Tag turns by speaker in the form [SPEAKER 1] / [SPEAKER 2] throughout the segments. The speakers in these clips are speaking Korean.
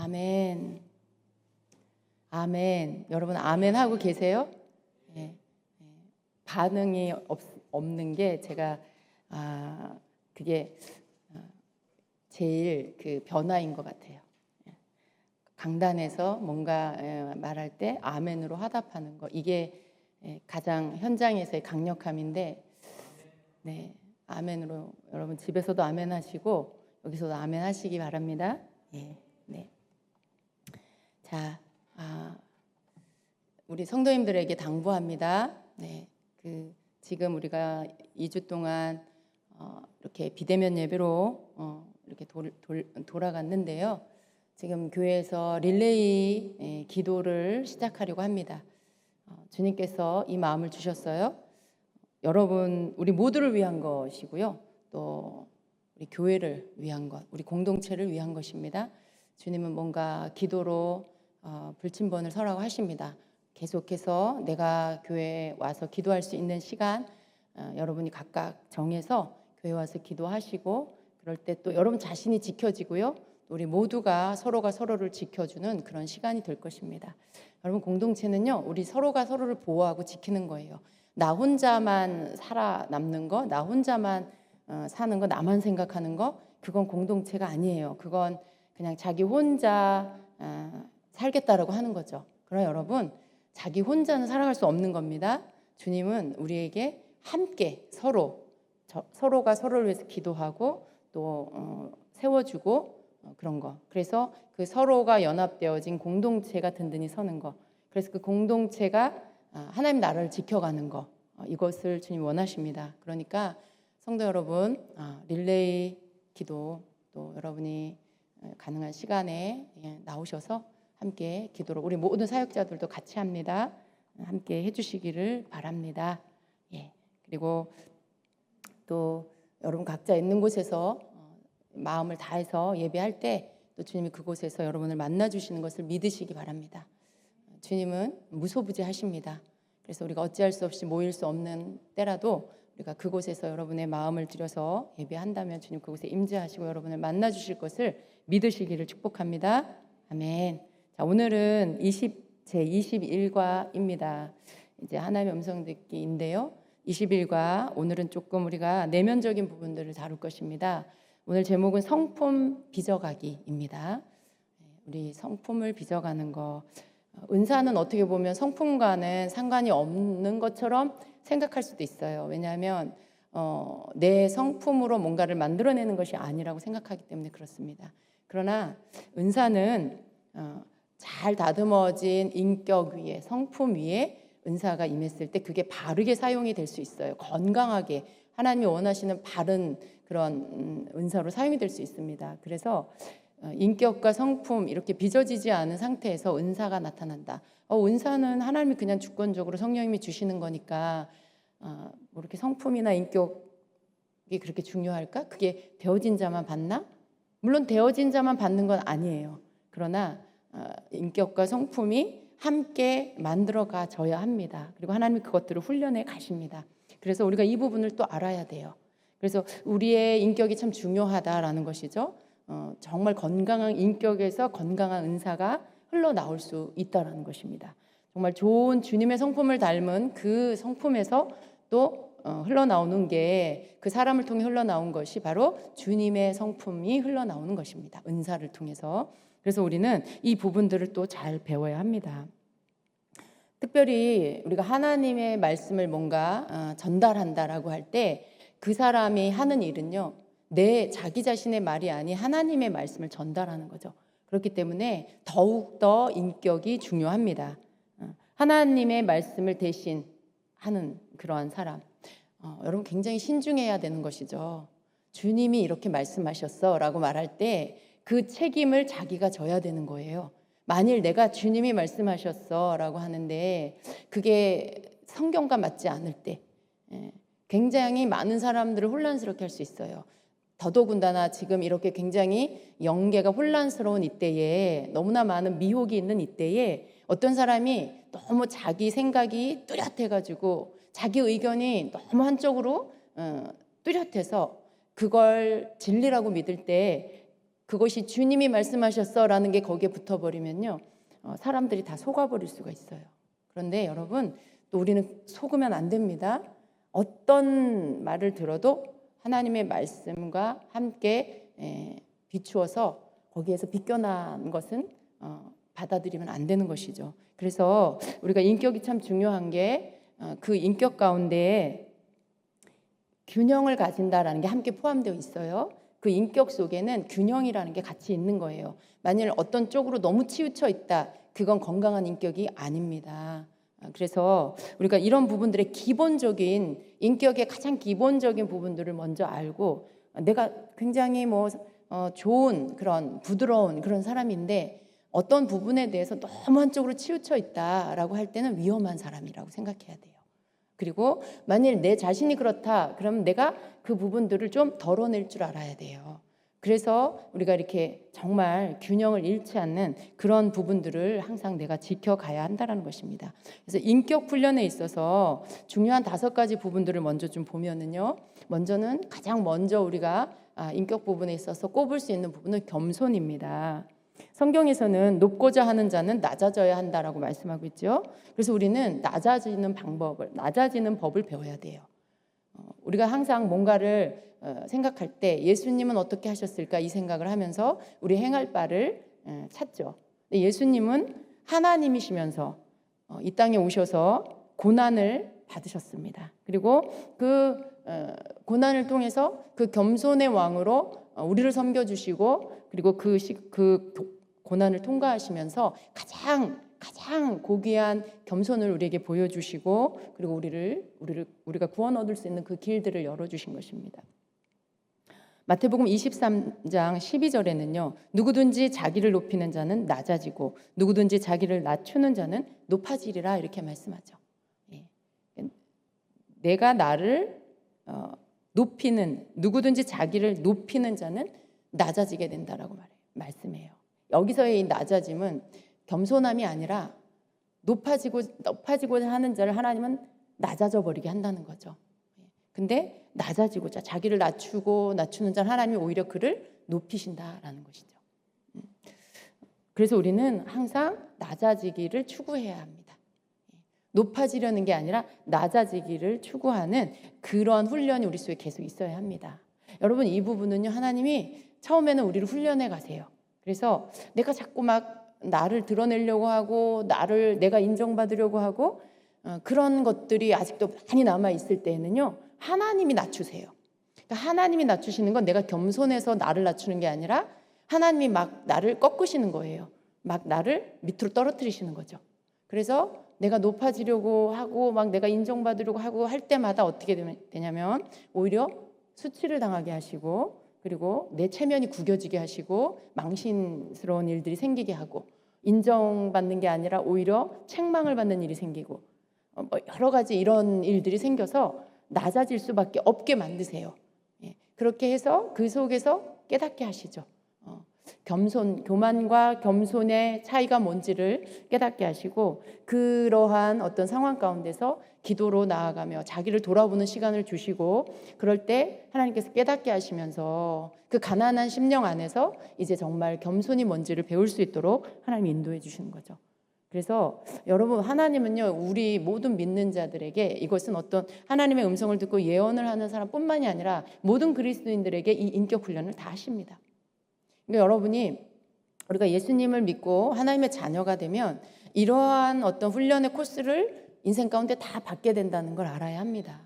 [SPEAKER 1] 아멘. 아멘. 여러분 아멘 하고 계세요? 예. 반응이 없는 게 제가 그게 제일 그 변화인 것 같아요. 강단에서 뭔가 말할 때 아멘으로 화답하는 거, 이게 가장 현장에서의 강력함인데, 네, 아멘으로 여러분 집에서도 아멘 하시고 여기서도 아멘 하시기 바랍니다. 예, 네. 자, 우리 성도님들에게 당부합니다. 네, 지금 우리가 2주 동안 이렇게 비대면 예배로 이렇게 돌아갔는데요. 지금 교회에서 릴레이 기도를 시작하려고 합니다. 주님께서 이 마음을 주셨어요. 여러분, 우리 모두를 위한 것이고요. 또 우리 교회를 위한 것, 우리 공동체를 위한 것입니다. 주님은 뭔가 기도로 불침번을 서라고 하십니다. 계속해서 내가 교회에 와서 기도할 수 있는 시간 여러분이 각각 정해서 교회 와서 기도하시고, 그럴 때 또 여러분 자신이 지켜지고요. 우리 모두가 서로가 서로를 지켜주는 그런 시간이 될 것입니다. 여러분, 공동체는요, 우리 서로가 서로를 보호하고 지키는 거예요. 나 혼자만 살아남는 거, 나 혼자만 사는 거, 나만 생각하는 거, 그건 공동체가 아니에요. 그건 그냥 자기 혼자 살겠다라고 하는 거죠. 그러나 여러분, 자기 혼자는 살아갈 수 없는 겁니다. 주님은 우리에게 함께 서로가 서로를 위해서 기도하고 또 세워주고 그런 거. 그래서 그 서로가 연합되어진 공동체가 든든히 서는 거. 그래서 그 공동체가 하나님 나라를 지켜가는 거. 이것을 주님 원하십니다. 그러니까 성도 여러분, 릴레이 기도 또 여러분이 가능한 시간에 나오셔서 함께 기도로, 우리 모든 사역자들도 같이 합니다. 함께 해주시기를 바랍니다. 예. 그리고 또 여러분 각자 있는 곳에서 마음을 다해서 예배할 때 또 주님이 그곳에서 여러분을 만나 주시는 것을 믿으시기 바랍니다. 주님은 무소부지하십니다. 그래서 우리가 어찌할 수 없이 모일 수 없는 때라도 우리가 그곳에서 여러분의 마음을 들여서 예배한다면 주님 그곳에 임재하시고 여러분을 만나 주실 것을 믿으시기를 축복합니다. 아멘. 자, 오늘은 제 21과입니다. 이제 하나님의 음성 듣기인데요. 21과, 오늘은 조금 우리가 내면적인 부분들을 다룰 것입니다. 오늘 제목은 성품 빚어가기입니다. 우리 성품을 빚어가는 거, 은사는 어떻게 보면 성품과는 상관이 없는 것처럼 생각할 수도 있어요. 왜냐하면 내 성품으로 뭔가를 만들어내는 것이 아니라고 생각하기 때문에 그렇습니다. 그러나 은사는 잘 다듬어진 인격 위에, 성품 위에 은사가 임했을 때 그게 바르게 사용이 될 수 있어요. 건강하게 하나님이 원하시는 바른 그런 은사로 사용이 될 수 있습니다. 그래서 인격과 성품 이렇게 빚어지지 않은 상태에서 은사가 나타난다. 은사는 하나님이 그냥 주권적으로 성령님이 주시는 거니까 뭐 이렇게 성품이나 인격이 그렇게 중요할까? 그게 되어진 자만 받나? 물론 되어진 자만 받는 건 아니에요. 그러나 인격과 성품이 함께 만들어가져야 합니다. 그리고 하나님이 그것들을 훈련해 가십니다. 그래서 우리가 이 부분을 또 알아야 돼요. 그래서 우리의 인격이 참 중요하다라는 것이죠. 정말 건강한 인격에서 건강한 은사가 흘러나올 수 있다는 것입니다. 정말 좋은 주님의 성품을 닮은 그 성품에서 또 흘러나오는 게, 그 사람을 통해 흘러나온 것이 바로 주님의 성품이 흘러나오는 것입니다. 은사를 통해서. 그래서 우리는 이 부분들을 또 잘 배워야 합니다. 특별히 우리가 하나님의 말씀을 뭔가 전달한다라고 할 때 그 사람이 하는 일은요, 자기 자신의 말이 아닌 하나님의 말씀을 전달하는 거죠. 그렇기 때문에 더욱더 인격이 중요합니다. 하나님의 말씀을 대신 하는 그러한 사람, 여러분 굉장히 신중해야 되는 것이죠. 주님이 이렇게 말씀하셨어 라고 말할 때 그 책임을 자기가 져야 되는 거예요. 만일 내가 주님이 말씀하셨어 라고 하는데 그게 성경과 맞지 않을 때 굉장히 많은 사람들을 혼란스럽게 할 수 있어요. 더더군다나 지금 이렇게 굉장히 영계가 혼란스러운 이때에, 너무나 많은 미혹이 있는 이때에 어떤 사람이 너무 자기 생각이 뚜렷해가지고 자기 의견이 너무 한쪽으로 뚜렷해서 그걸 진리라고 믿을 때 그것이 주님이 말씀하셨어라는 게 거기에 붙어버리면요, 사람들이 다 속아버릴 수가 있어요. 그런데 여러분, 또 우리는 속으면 안 됩니다. 어떤 말을 들어도 하나님의 말씀과 함께 비추어서 거기에서 비껴난 것은 받아들이면 안 되는 것이죠. 그래서 우리가 인격이 참 중요한 게 그 인격 가운데 균형을 가진다라는 게 함께 포함되어 있어요. 그 인격 속에는 균형이라는 게 같이 있는 거예요. 만일 어떤 쪽으로 너무 치우쳐 있다, 그건 건강한 인격이 아닙니다. 그래서 우리가 이런 부분들의 기본적인 인격의 가장 기본적인 부분들을 먼저 알고, 내가 굉장히 좋은 그런 부드러운 그런 사람인데 어떤 부분에 대해서 너무 한쪽으로 치우쳐 있다라고 할 때는 위험한 사람이라고 생각해야 돼요. 그리고 만일 내 자신이 그렇다, 그러면 내가 그 부분들을 좀 덜어낼 줄 알아야 돼요. 그래서 우리가 이렇게 정말 균형을 잃지 않는 그런 부분들을 항상 내가 지켜가야 한다는 것입니다. 그래서 인격 훈련에 있어서 중요한 5가지 부분들을 먼저 좀 보면은요, 먼저는 가장 먼저 우리가 인격 부분에 있어서 꼽을 수 있는 부분은 겸손입니다. 성경에서는 높고자 하는 자는 낮아져야 한다라고 말씀하고 있죠. 그래서 우리는 낮아지는 법을 배워야 돼요. 우리가 항상 뭔가를 생각할 때 예수님은 어떻게 하셨을까 이 생각을 하면서 우리 행할 바를 찾죠. 예수님은 하나님이시면서 이 땅에 오셔서 고난을 받으셨습니다. 그리고 그 고난을 통해서 그 겸손의 왕으로 우리를 섬겨주시고, 그리고 그 고난을 통과하시면서 가장 고귀한 겸손을 우리에게 보여주시고, 그리고 우리가 구원 얻을 수 있는 그 길들을 열어주신 것입니다. 마태복음 23장 12절에는요, 누구든지 자기를 높이는 자는 낮아지고 누구든지 자기를 낮추는 자는 높아지리라 이렇게 말씀하죠. 내가 나를 누구든지 자기를 높이는 자는 낮아지게 된다라고 말씀해요. 여기서의 이 낮아짐은 겸손함이 아니라 높아지고자 하는 자를 하나님은 낮아져 버리게 한다는 거죠. 근데 낮아지고자 자기를 낮추는 자는 하나님이 오히려 그를 높이신다라는 것이죠. 그래서 우리는 항상 낮아지기를 추구해야 합니다. 높아지려는 게 아니라 낮아지기를 추구하는 그런 훈련이 우리 속에 계속 있어야 합니다. 여러분, 이 부분은요, 하나님이 처음에는 우리를 훈련해 가세요. 그래서 내가 자꾸 막 나를 드러내려고 하고 내가 인정받으려고 하고 그런 것들이 아직도 많이 남아 있을 때에는요, 하나님이 낮추세요. 그러니까 하나님이 낮추시는 건 내가 겸손해서 나를 낮추는 게 아니라 하나님이 막 나를 꺾으시는 거예요. 막 나를 밑으로 떨어뜨리시는 거죠. 그래서 내가 높아지려고 하고 막 내가 인정받으려고 하고 할 때마다 어떻게 되냐면 오히려 수치를 당하게 하시고, 그리고 내 체면이 구겨지게 하시고 망신스러운 일들이 생기게 하고, 인정받는 게 아니라 오히려 책망을 받는 일이 생기고 여러 가지 이런 일들이 생겨서 낮아질 수밖에 없게 만드세요. 그렇게 해서 그 속에서 깨닫게 하시죠. 교만과 겸손의 차이가 뭔지를 깨닫게 하시고, 그러한 어떤 상황 가운데서 기도로 나아가며 자기를 돌아보는 시간을 주시고, 그럴 때 하나님께서 깨닫게 하시면서 그 가난한 심령 안에서 이제 정말 겸손이 뭔지를 배울 수 있도록 하나님이 인도해 주시는 거죠. 그래서 여러분, 하나님은요, 우리 모든 믿는 자들에게, 이것은 어떤 하나님의 음성을 듣고 예언을 하는 사람뿐만이 아니라 모든 그리스도인들에게 이 인격 훈련을 다 하십니다. 그러니까 여러분이, 우리가 예수님을 믿고 하나님의 자녀가 되면 이러한 어떤 훈련의 코스를 인생 가운데 다 받게 된다는 걸 알아야 합니다.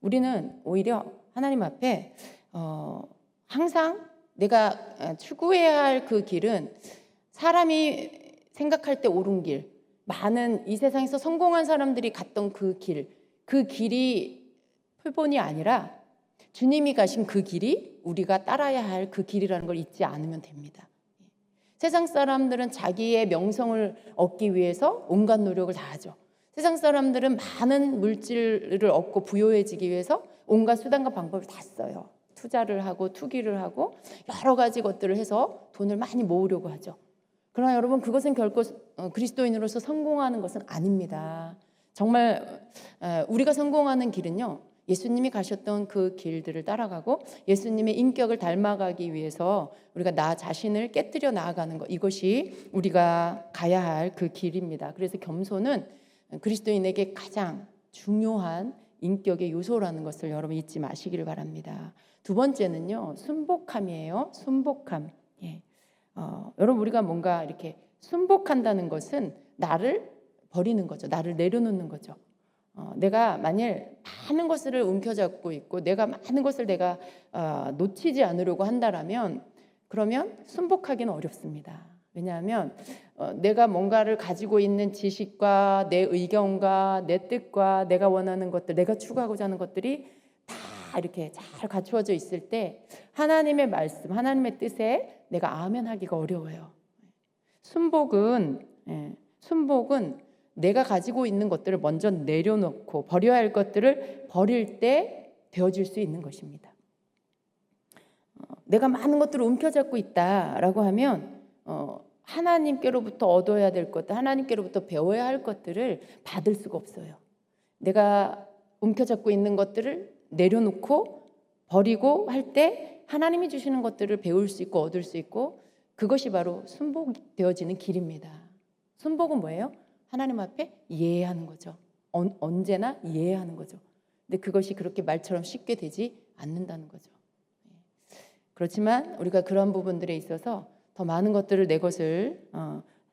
[SPEAKER 1] 우리는 오히려 하나님 앞에 항상 내가 추구해야 할 그 길은 사람이 생각할 때 옳은 길, 많은 이 세상에서 성공한 사람들이 갔던 그 길이 표본이 아니라 주님이 가신 그 길이 우리가 따라야 할 그 길이라는 걸 잊지 않으면 됩니다. 세상 사람들은 자기의 명성을 얻기 위해서 온갖 노력을 다 하죠. 세상 사람들은 많은 물질을 얻고 부유해지기 위해서 온갖 수단과 방법을 다 써요. 투자를 하고 투기를 하고 여러 가지 것들을 해서 돈을 많이 모으려고 하죠. 그러나 여러분, 그것은 결코 그리스도인으로서 성공하는 것은 아닙니다. 정말 우리가 성공하는 길은요, 예수님이 가셨던 그 길들을 따라가고 예수님의 인격을 닮아가기 위해서 우리가 나 자신을 깨뜨려 나아가는 것, 이것이 우리가 가야 할 그 길입니다. 그래서 겸손은 그리스도인에게 가장 중요한 인격의 요소라는 것을 여러분 잊지 마시기를 바랍니다. 두 번째는요, 순복함이에요. 순복함. 예. 여러분, 우리가 뭔가 이렇게 순복한다는 것은 나를 버리는 거죠. 나를 내려놓는 거죠. 내가 만일 많은 것을 움켜잡고 있고 내가 많은 것을 내가 놓치지 않으려고 한다라면 그러면 순복하기는 어렵습니다. 왜냐하면 내가 뭔가를 가지고 있는 지식과 내 의견과 내 뜻과 내가 원하는 것들, 내가 추구하고자 하는 것들이 다 이렇게 잘 갖추어져 있을 때 하나님의 말씀, 하나님의 뜻에 내가 아멘하기가 어려워요. 순복은 내가 가지고 있는 것들을 먼저 내려놓고 버려야 할 것들을 버릴 때 되어질 수 있는 것입니다. 내가 많은 것들을 움켜잡고 있다라고 하면 하나님께로부터 얻어야 될 것들, 하나님께로부터 배워야 할 것들을 받을 수가 없어요. 내가 움켜잡고 있는 것들을 내려놓고 버리고 할 때 하나님이 주시는 것들을 배울 수 있고 얻을 수 있고 그것이 바로 순복되어지는 길입니다. 순복은 뭐예요? 하나님 앞에 예하는 거죠. 언제나 예하는 거죠. 근데 그것이 그렇게 말처럼 쉽게 되지 않는다는 거죠. 그렇지만 우리가 그런 부분들에 있어서 더 많은 것들을 내 것을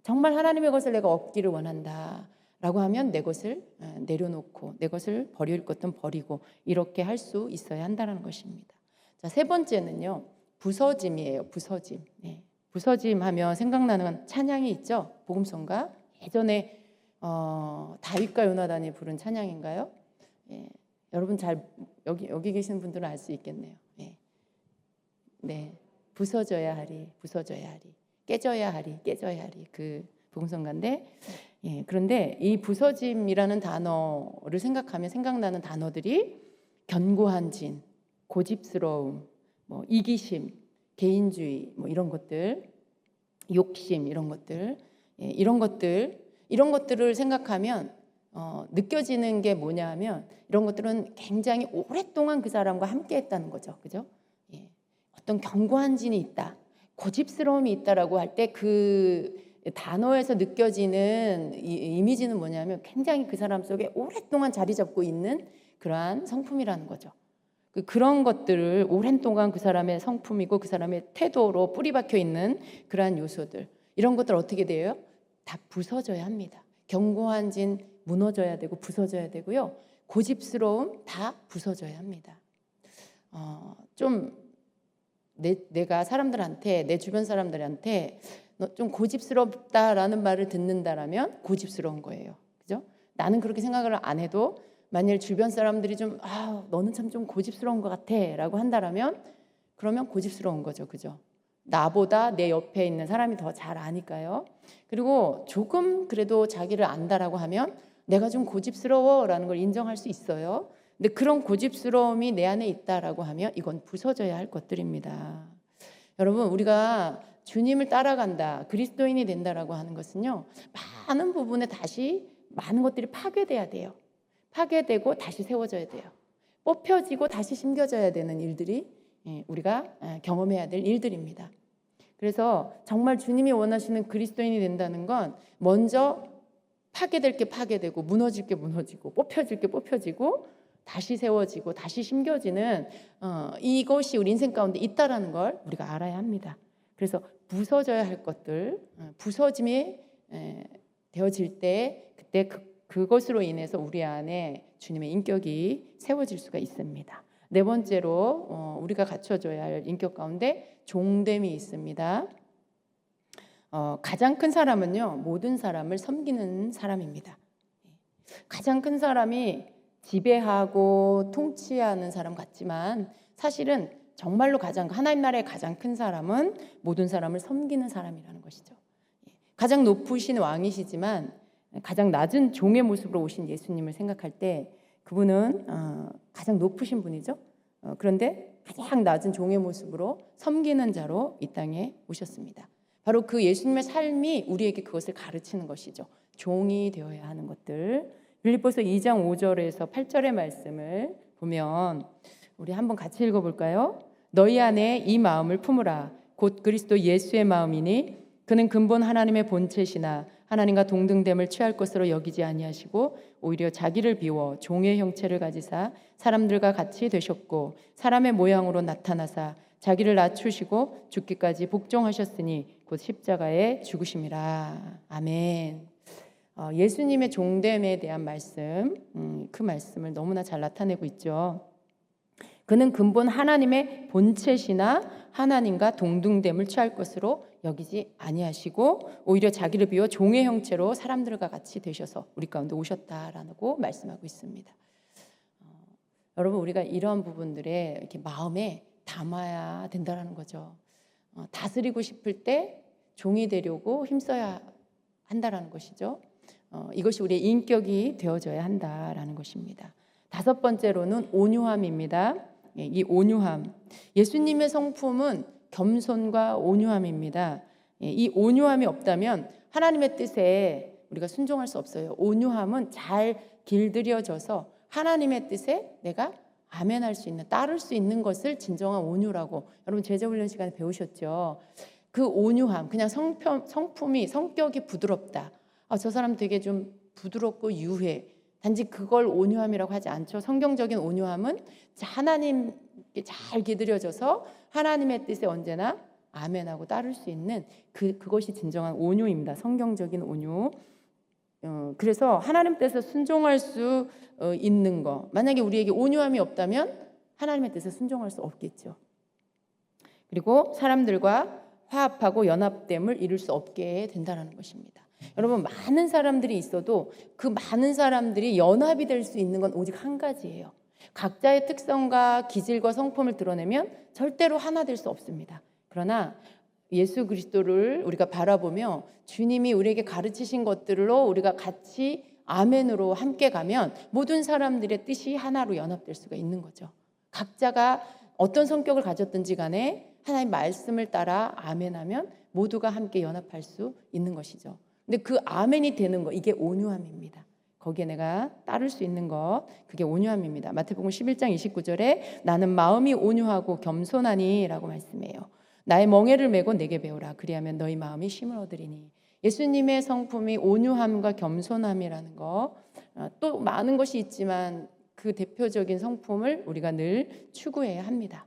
[SPEAKER 1] 정말 하나님의 것을 내가 얻기를 원한다 라고 하면 내 것을 내려놓고 내 것을 버릴 것은 버리고 이렇게 할 수 있어야 한다는 것입니다. 자, 세 번째는요, 부서짐이에요. 부서짐. 부서짐 하면 생각나는 찬양이 있죠. 복음성가. 예전에 다윗과 요나단이 부른 찬양인가요? 여러분 잘 여기 계시는 분들은 알 수 있겠네요. 네, 부서져야 하리, 부서져야 하리, 깨져야 하리, 깨져야 하리, 그 복음성가인데, 그런데 이 부서짐이라는 단어를 생각하면 생각나는 단어들이 견고한 진, 고집스러움, 뭐 이기심, 개인주의, 뭐 이런 것들, 욕심 이런 것들, 이런 것들을 생각하면 느껴지는 게 뭐냐하면 이런 것들은 굉장히 오랫동안 그 사람과 함께했다는 거죠, 그죠? 어떤 견고한 진이 있다, 고집스러움이 있다라고 할 때 그 단어에서 느껴지는 이미지는 뭐냐면 굉장히 그 사람 속에 오랫동안 자리 잡고 있는 그러한 성품이라는 거죠. 그런 것들을 오랜 동안 그 사람의 성품이고 그 사람의 태도로 뿌리 박혀 있는 그러한 요소들, 이런 것들 어떻게 돼요? 다 부서져야 합니다. 견고한 진 무너져야 되고 부서져야 되고요. 고집스러움 다 부서져야 합니다. 좀 내가 사람들한테, 내 주변 사람들한테 너 좀 고집스럽다라는 말을 듣는다라면 고집스러운 거예요. 그죠? 나는 그렇게 생각을 안 해도 만일 주변 사람들이 좀 너는 참 좀 고집스러운 것 같아라고 한다라면 그러면 고집스러운 거죠. 그죠? 나보다 내 옆에 있는 사람이 더 잘 아니까요. 그리고 조금 그래도 자기를 안다라고 하면 내가 좀 고집스러워라는 걸 인정할 수 있어요. 근데 그런 고집스러움이 내 안에 있다라고 하면 이건 부서져야 할 것들입니다. 여러분, 우리가 주님을 따라간다, 그리스도인이 된다라고 하는 것은요, 많은 부분에 다시 많은 것들이 파괴돼야 돼요. 파괴되고 다시 세워져야 돼요. 뽑혀지고 다시 심겨져야 되는 일들이 우리가 경험해야 될 일들입니다. 그래서 정말 주님이 원하시는 그리스도인이 된다는 건 먼저 파괴될 게 파괴되고 무너질 게 무너지고 뽑혀질 게 뽑혀지고 다시 세워지고 다시 심겨지는 이것이 우리 인생 가운데 있다라는 걸 우리가 알아야 합니다. 그래서 부서져야 할 것들, 부서짐이 되어질 때 그때 그것으로 인해서 우리 안에 주님의 인격이 세워질 수가 있습니다. 네 번째로 우리가 갖춰줘야 할 인격 가운데 종됨이 있습니다. 가장 큰 사람은요, 모든 사람을 섬기는 사람입니다. 가장 큰 사람이 지배하고 통치하는 사람 같지만 사실은 정말로 하나님 나라의 가장 큰 사람은 모든 사람을 섬기는 사람이라는 것이죠. 가장 높으신 왕이시지만 가장 낮은 종의 모습으로 오신 예수님을 생각할 때 그분은 가장 높으신 분이죠. 그런데 가장 낮은 종의 모습으로 섬기는 자로 이 땅에 오셨습니다. 바로 그 예수님의 삶이 우리에게 그것을 가르치는 것이죠. 종이 되어야 하는 것들, 빌립보서 2장 5절에서 8절의 말씀을 보면 우리 한번 같이 읽어볼까요? 너희 안에 이 마음을 품으라. 곧 그리스도 예수의 마음이니 그는 근본 하나님의 본체시나 하나님과 동등됨을 취할 것으로 여기지 아니하시고 오히려 자기를 비워 종의 형체를 가지사 사람들과 같이 되셨고 사람의 모양으로 나타나사 자기를 낮추시고 죽기까지 복종하셨으니 곧 십자가에 죽으심이라. 아멘. 예수님의 종됨에 대한 말씀, 그 말씀을 너무나 잘 나타내고 있죠. 그는 근본 하나님의 본체시나 하나님과 동등됨을 취할 것으로 여기지 아니하시고 오히려 자기를 비워 종의 형체로 사람들과 같이 되셔서 우리 가운데 오셨다라고 말씀하고 있습니다. 여러분, 우리가 이러한 부분들에 이렇게 마음에 담아야 된다라는 거죠. 다스리고 싶을 때 종이 되려고 힘써야 한다라는 것이죠. 이것이 우리의 인격이 되어져야 한다라는 것입니다. 다섯 번째로는 온유함입니다. 이 온유함, 예수님의 성품은 겸손과 온유함입니다. 이 온유함이 없다면 하나님의 뜻에 우리가 순종할 수 없어요. 온유함은 잘 길들여져서 하나님의 뜻에 내가 아멘할 수 있는, 따를 수 있는 것을 진정한 온유라고 여러분 제자훈련 시간에 배우셨죠. 그 온유함, 그냥 성품이, 성격이 부드럽다. 저 사람 되게 좀 부드럽고 유해. 단지 그걸 온유함이라고 하지 않죠. 성경적인 온유함은 하나님께 잘 기들여져서 하나님의 뜻에 언제나 아멘하고 따를 수 있는 그것이 진정한 온유입니다. 성경적인 온유. 그래서 하나님 뜻에 순종할 수 있는 거. 만약에 우리에게 온유함이 없다면 하나님의 뜻에 순종할 수 없겠죠. 그리고 사람들과 화합하고 연합됨을 이룰 수 없게 된다는 것입니다. 여러분, 많은 사람들이 있어도 그 많은 사람들이 연합이 될 수 있는 건 오직 한 가지예요. 각자의 특성과 기질과 성품을 드러내면 절대로 하나 될 수 없습니다. 그러나 예수 그리스도를 우리가 바라보며 주님이 우리에게 가르치신 것들로 우리가 같이 아멘으로 함께 가면 모든 사람들의 뜻이 하나로 연합될 수가 있는 거죠. 각자가 어떤 성격을 가졌든지 간에 하나님의 말씀을 따라 아멘하면 모두가 함께 연합할 수 있는 것이죠. 근데 그 아멘이 되는 거, 이게 온유함입니다. 거기에 내가 따를 수 있는 것, 그게 온유함입니다. 마태복음 11장 29절에 나는 마음이 온유하고 겸손하니 라고 말씀해요. 나의 멍에를 메고 내게 배우라. 그리하면 너희 마음이 쉼을 얻으리니. 예수님의 성품이 온유함과 겸손함이라는 거, 또 많은 것이 있지만 그 대표적인 성품을 우리가 늘 추구해야 합니다.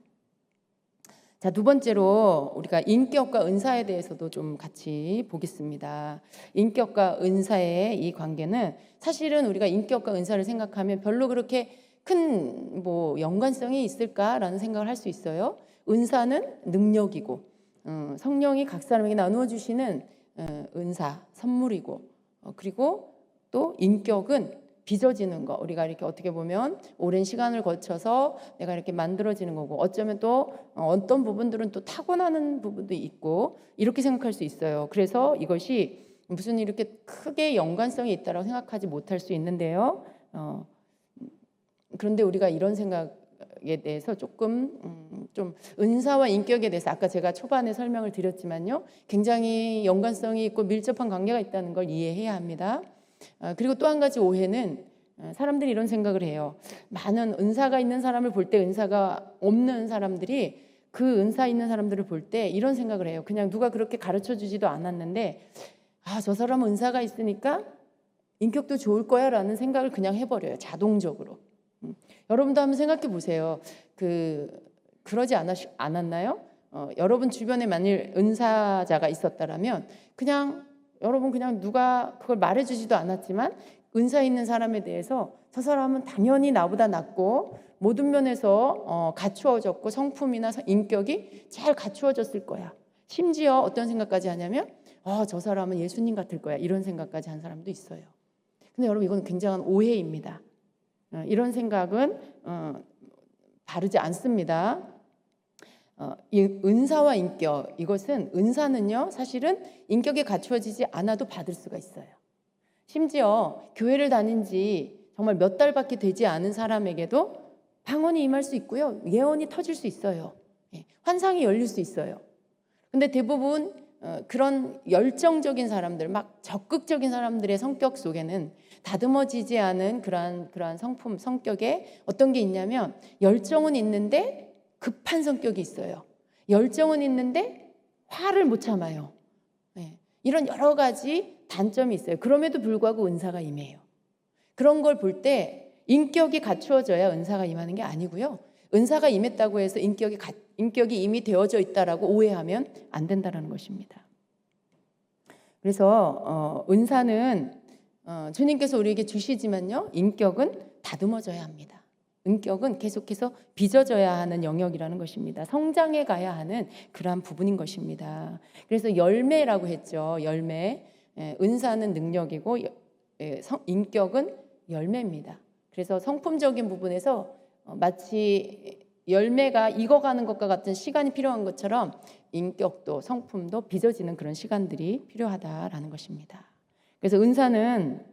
[SPEAKER 1] 자, 두 번째로 우리가 인격과 은사에 대해서도 좀 같이 보겠습니다. 인격과 은사의 이 관계는 사실은 우리가 인격과 은사를 생각하면 별로 그렇게 큰 연관성이 있을까라는 생각을 할 수 있어요. 은사는 능력이고 성령이 각 사람에게 나누어 주시는 은사, 선물이고 그리고 또 인격은 빚어지는 거, 우리가 이렇게 어떻게 보면 오랜 시간을 거쳐서 내가 이렇게 만들어지는 거고 어쩌면 또 어떤 부분들은 또 타고나는 부분도 있고 이렇게 생각할 수 있어요. 그래서 이것이 무슨 이렇게 크게 연관성이 있다고 생각하지 못할 수 있는데요. 그런데 우리가 이런 생각에 대해서 조금 좀 은사와 인격에 대해서 아까 제가 초반에 설명을 드렸지만요, 굉장히 연관성이 있고 밀접한 관계가 있다는 걸 이해해야 합니다. 그리고 또 한 가지 오해는 사람들이 이런 생각을 해요. 많은 은사가 있는 사람을 볼 때 은사가 없는 사람들이 그 은사 있는 사람들을 볼 때 이런 생각을 해요. 그냥 누가 그렇게 가르쳐주지도 않았는데 저 사람은 은사가 있으니까 인격도 좋을 거야 라는 생각을 그냥 해버려요. 자동적으로. 여러분도 한번 생각해 보세요. 그러지 않았나요? 여러분 주변에 만일 은사자가 있었다라면 여러분 그냥 누가 그걸 말해주지도 않았지만 은사 있는 사람에 대해서 저 사람은 당연히 나보다 낫고 모든 면에서 갖추어졌고 성품이나 인격이 잘 갖추어졌을 거야. 심지어 어떤 생각까지 하냐면 저 사람은 예수님 같을 거야. 이런 생각까지 한 사람도 있어요. 근데 여러분 이건 굉장한 오해입니다. 이런 생각은 바르지 않습니다. 이 은사와 인격, 이것은 은사는요 사실은 인격이 갖추어지지 않아도 받을 수가 있어요. 심지어 교회를 다닌 지 정말 몇 달밖에 되지 않은 사람에게도 방언이 임할 수 있고요, 예언이 터질 수 있어요. 환상이 열릴 수 있어요. 근데 대부분 그런 열정적인 사람들, 막 적극적인 사람들의 성격 속에는 다듬어지지 않은 그러한 성격에 어떤 게 있냐면 열정은 있는데 급한 성격이 있어요. 열정은 있는데 화를 못 참아요. 네. 이런 여러 가지 단점이 있어요. 그럼에도 불구하고 은사가 임해요. 그런 걸 볼 때 인격이 갖추어져야 은사가 임하는 게 아니고요. 은사가 임했다고 해서 인격이 이미 되어져 있다라고 오해하면 안 된다라는 것입니다. 그래서 은사는 주님께서 우리에게 주시지만요, 인격은 다듬어져야 합니다. 인격은 계속해서 빚어져야 하는 영역이라는 것입니다. 성장해 가야 하는 그러한 부분인 것입니다. 그래서 열매라고 했죠. 열매. 은사는 능력이고 인격은 열매입니다. 그래서 성품적인 부분에서 마치 열매가 익어가는 것과 같은 시간이 필요한 것처럼 인격도 성품도 빚어지는 그런 시간들이 필요하다라는 것입니다. 그래서 은사는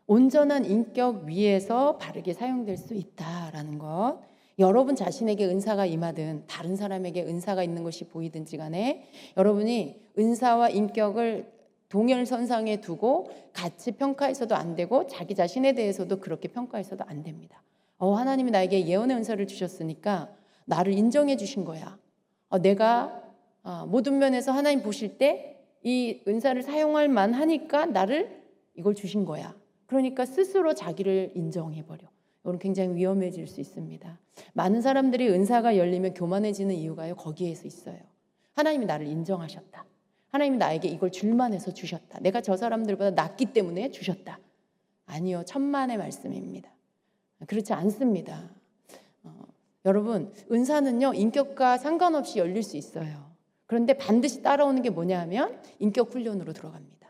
[SPEAKER 1] 온전한 인격 위에서 바르게 사용될 수 있다라는 것. 여러분 자신에게 은사가 임하든 다른 사람에게 은사가 있는 것이 보이든지 간에 여러분이 은사와 인격을 동일선상에 두고 같이 평가해서도 안 되고 자기 자신에 대해서도 그렇게 평가해서도 안 됩니다. 하나님이 나에게 예언의 은사를 주셨으니까 나를 인정해 주신 거야. 내가 모든 면에서 하나님 보실 때 이 은사를 사용할 만하니까 나를 이걸 주신 거야. 그러니까 스스로 자기를 인정해버려. 이건 굉장히 위험해질 수 있습니다. 많은 사람들이 은사가 열리면 교만해지는 이유가요, 거기에서 있어요. 하나님이 나를 인정하셨다. 하나님이 나에게 이걸 줄만해서 주셨다. 내가 저 사람들보다 낫기 때문에 주셨다. 아니요, 천만의 말씀입니다. 그렇지 않습니다. 여러분, 은사는요, 인격과 상관없이 열릴 수 있어요. 그런데 반드시 따라오는 게 뭐냐 하면 인격 훈련으로 들어갑니다.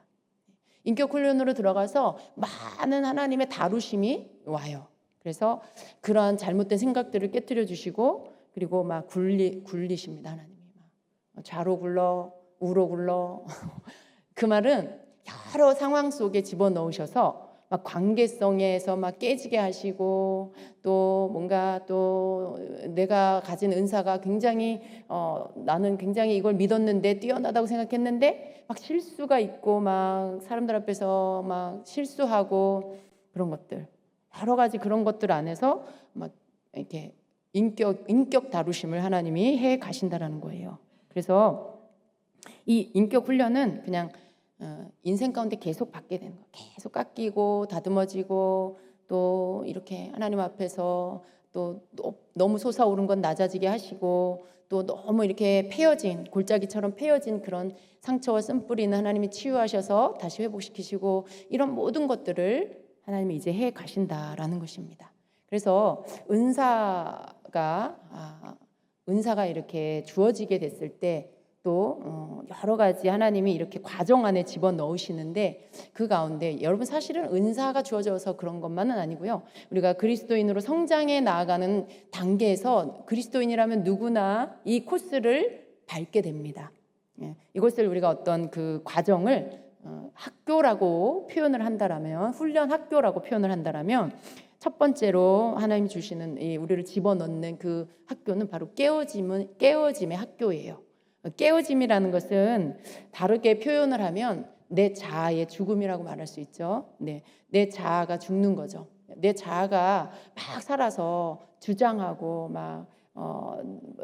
[SPEAKER 1] 인격 훈련으로 들어가서 많은 하나님의 다루심이 와요. 그래서 그러한 잘못된 생각들을 깨트려 주시고 그리고 막 굴리십니다. 하나님이 막 좌로 굴러 우로 굴러 그 말은 여러 상황 속에 집어넣으셔서 막 관계성에서 막 깨지게 하시고 또 뭔가 또 내가 가진 은사가 굉장히 나는 굉장히 이걸 믿었는데 뛰어나다고 생각했는데 막 실수가 있고 막 사람들 앞에서 막 실수하고 그런 것들 여러 가지 그런 것들 안에서 막 이렇게 인격 다루심을 하나님이 해 가신다라는 거예요. 그래서 이 인격 훈련은 그냥 인생 가운데 계속 받게 되는 거예요. 계속 깎이고 다듬어지고 또 이렇게 하나님 앞에서 또 너무 솟아오른 건 낮아지게 하시고 또 너무 이렇게 골짜기처럼 패여진 그런 상처와 쓴뿌리는 하나님이 치유하셔서 다시 회복시키시고 이런 모든 것들을 하나님이 이제 해 가신다라는 것입니다. 그래서 은사가 이렇게 주어지게 됐을 때 또 여러 가지 하나님이 이렇게 과정 안에 집어넣으시는데 그 가운데 여러분 사실은 은사가 주어져서 그런 것만은 아니고요. 우리가 그리스도인으로 성장해 나아가는 단계에서 그리스도인이라면 누구나 이 코스를 밟게 됩니다. 이것을 우리가 어떤 그 과정을 학교라고 표현을 한다라면 훈련 학교라고 표현을 한다라면 첫 번째로 하나님 주시는 우리를 집어넣는 그 학교는 바로 깨어짐의 학교예요. 깨어짐이라는 것은 다르게 표현을 하면 내 자아의 죽음이라고 말할 수 있죠. 내 자아가 죽는 거죠. 내 자아가 막 살아서 주장하고 막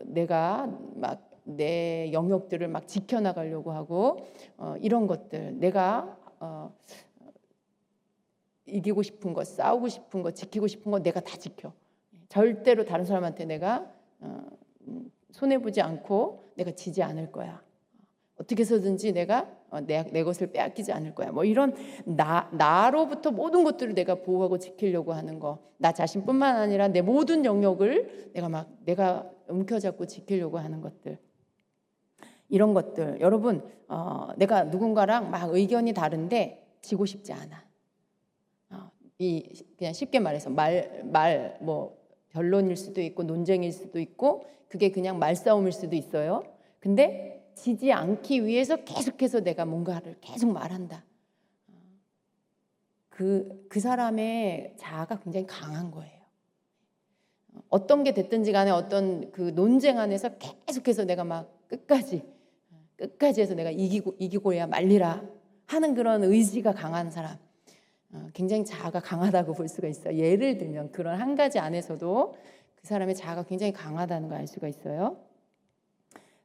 [SPEAKER 1] 내가 막 내 영역들을 막 지켜나가려고 하고 이런 것들 내가 이기고 싶은 것, 싸우고 싶은 것, 지키고 싶은 것 내가 다 지켜. 절대로 다른 사람한테 내가 손해보지 않고 내가 지지 않을 거야. 어떻게 해서든지 내가 내 것을 빼앗기지 않을 거야. 뭐 이런 나로부터 모든 것들을 내가 보호하고 지키려고 하는 거. 나 자신뿐만 아니라 내 모든 영역을 내가 움켜잡고 지키려고 하는 것들. 이런 것들. 여러분, 내가 누군가랑 막 의견이 다른데 지고 싶지 않아. 그냥 쉽게 말해서 뭐 변론일 수도 있고 논쟁일 수도 있고 그게 그냥 말싸움일 수도 있어요. 근데 지지 않기 위해서 계속해서 내가 뭔가를 계속 말한다. 그 사람의 자아가 굉장히 강한 거예요. 어떤 게 됐든지 간에 어떤 그 논쟁 안에서 계속해서 내가 막 끝까지 끝까지 해서 내가 이기고야 말리라 하는 그런 의지가 강한 사람, 굉장히 자아가 강하다고 볼 수가 있어요. 예를 들면 그런 한 가지 안에서도 그 사람의 자아가 굉장히 강하다는 걸 알 수가 있어요.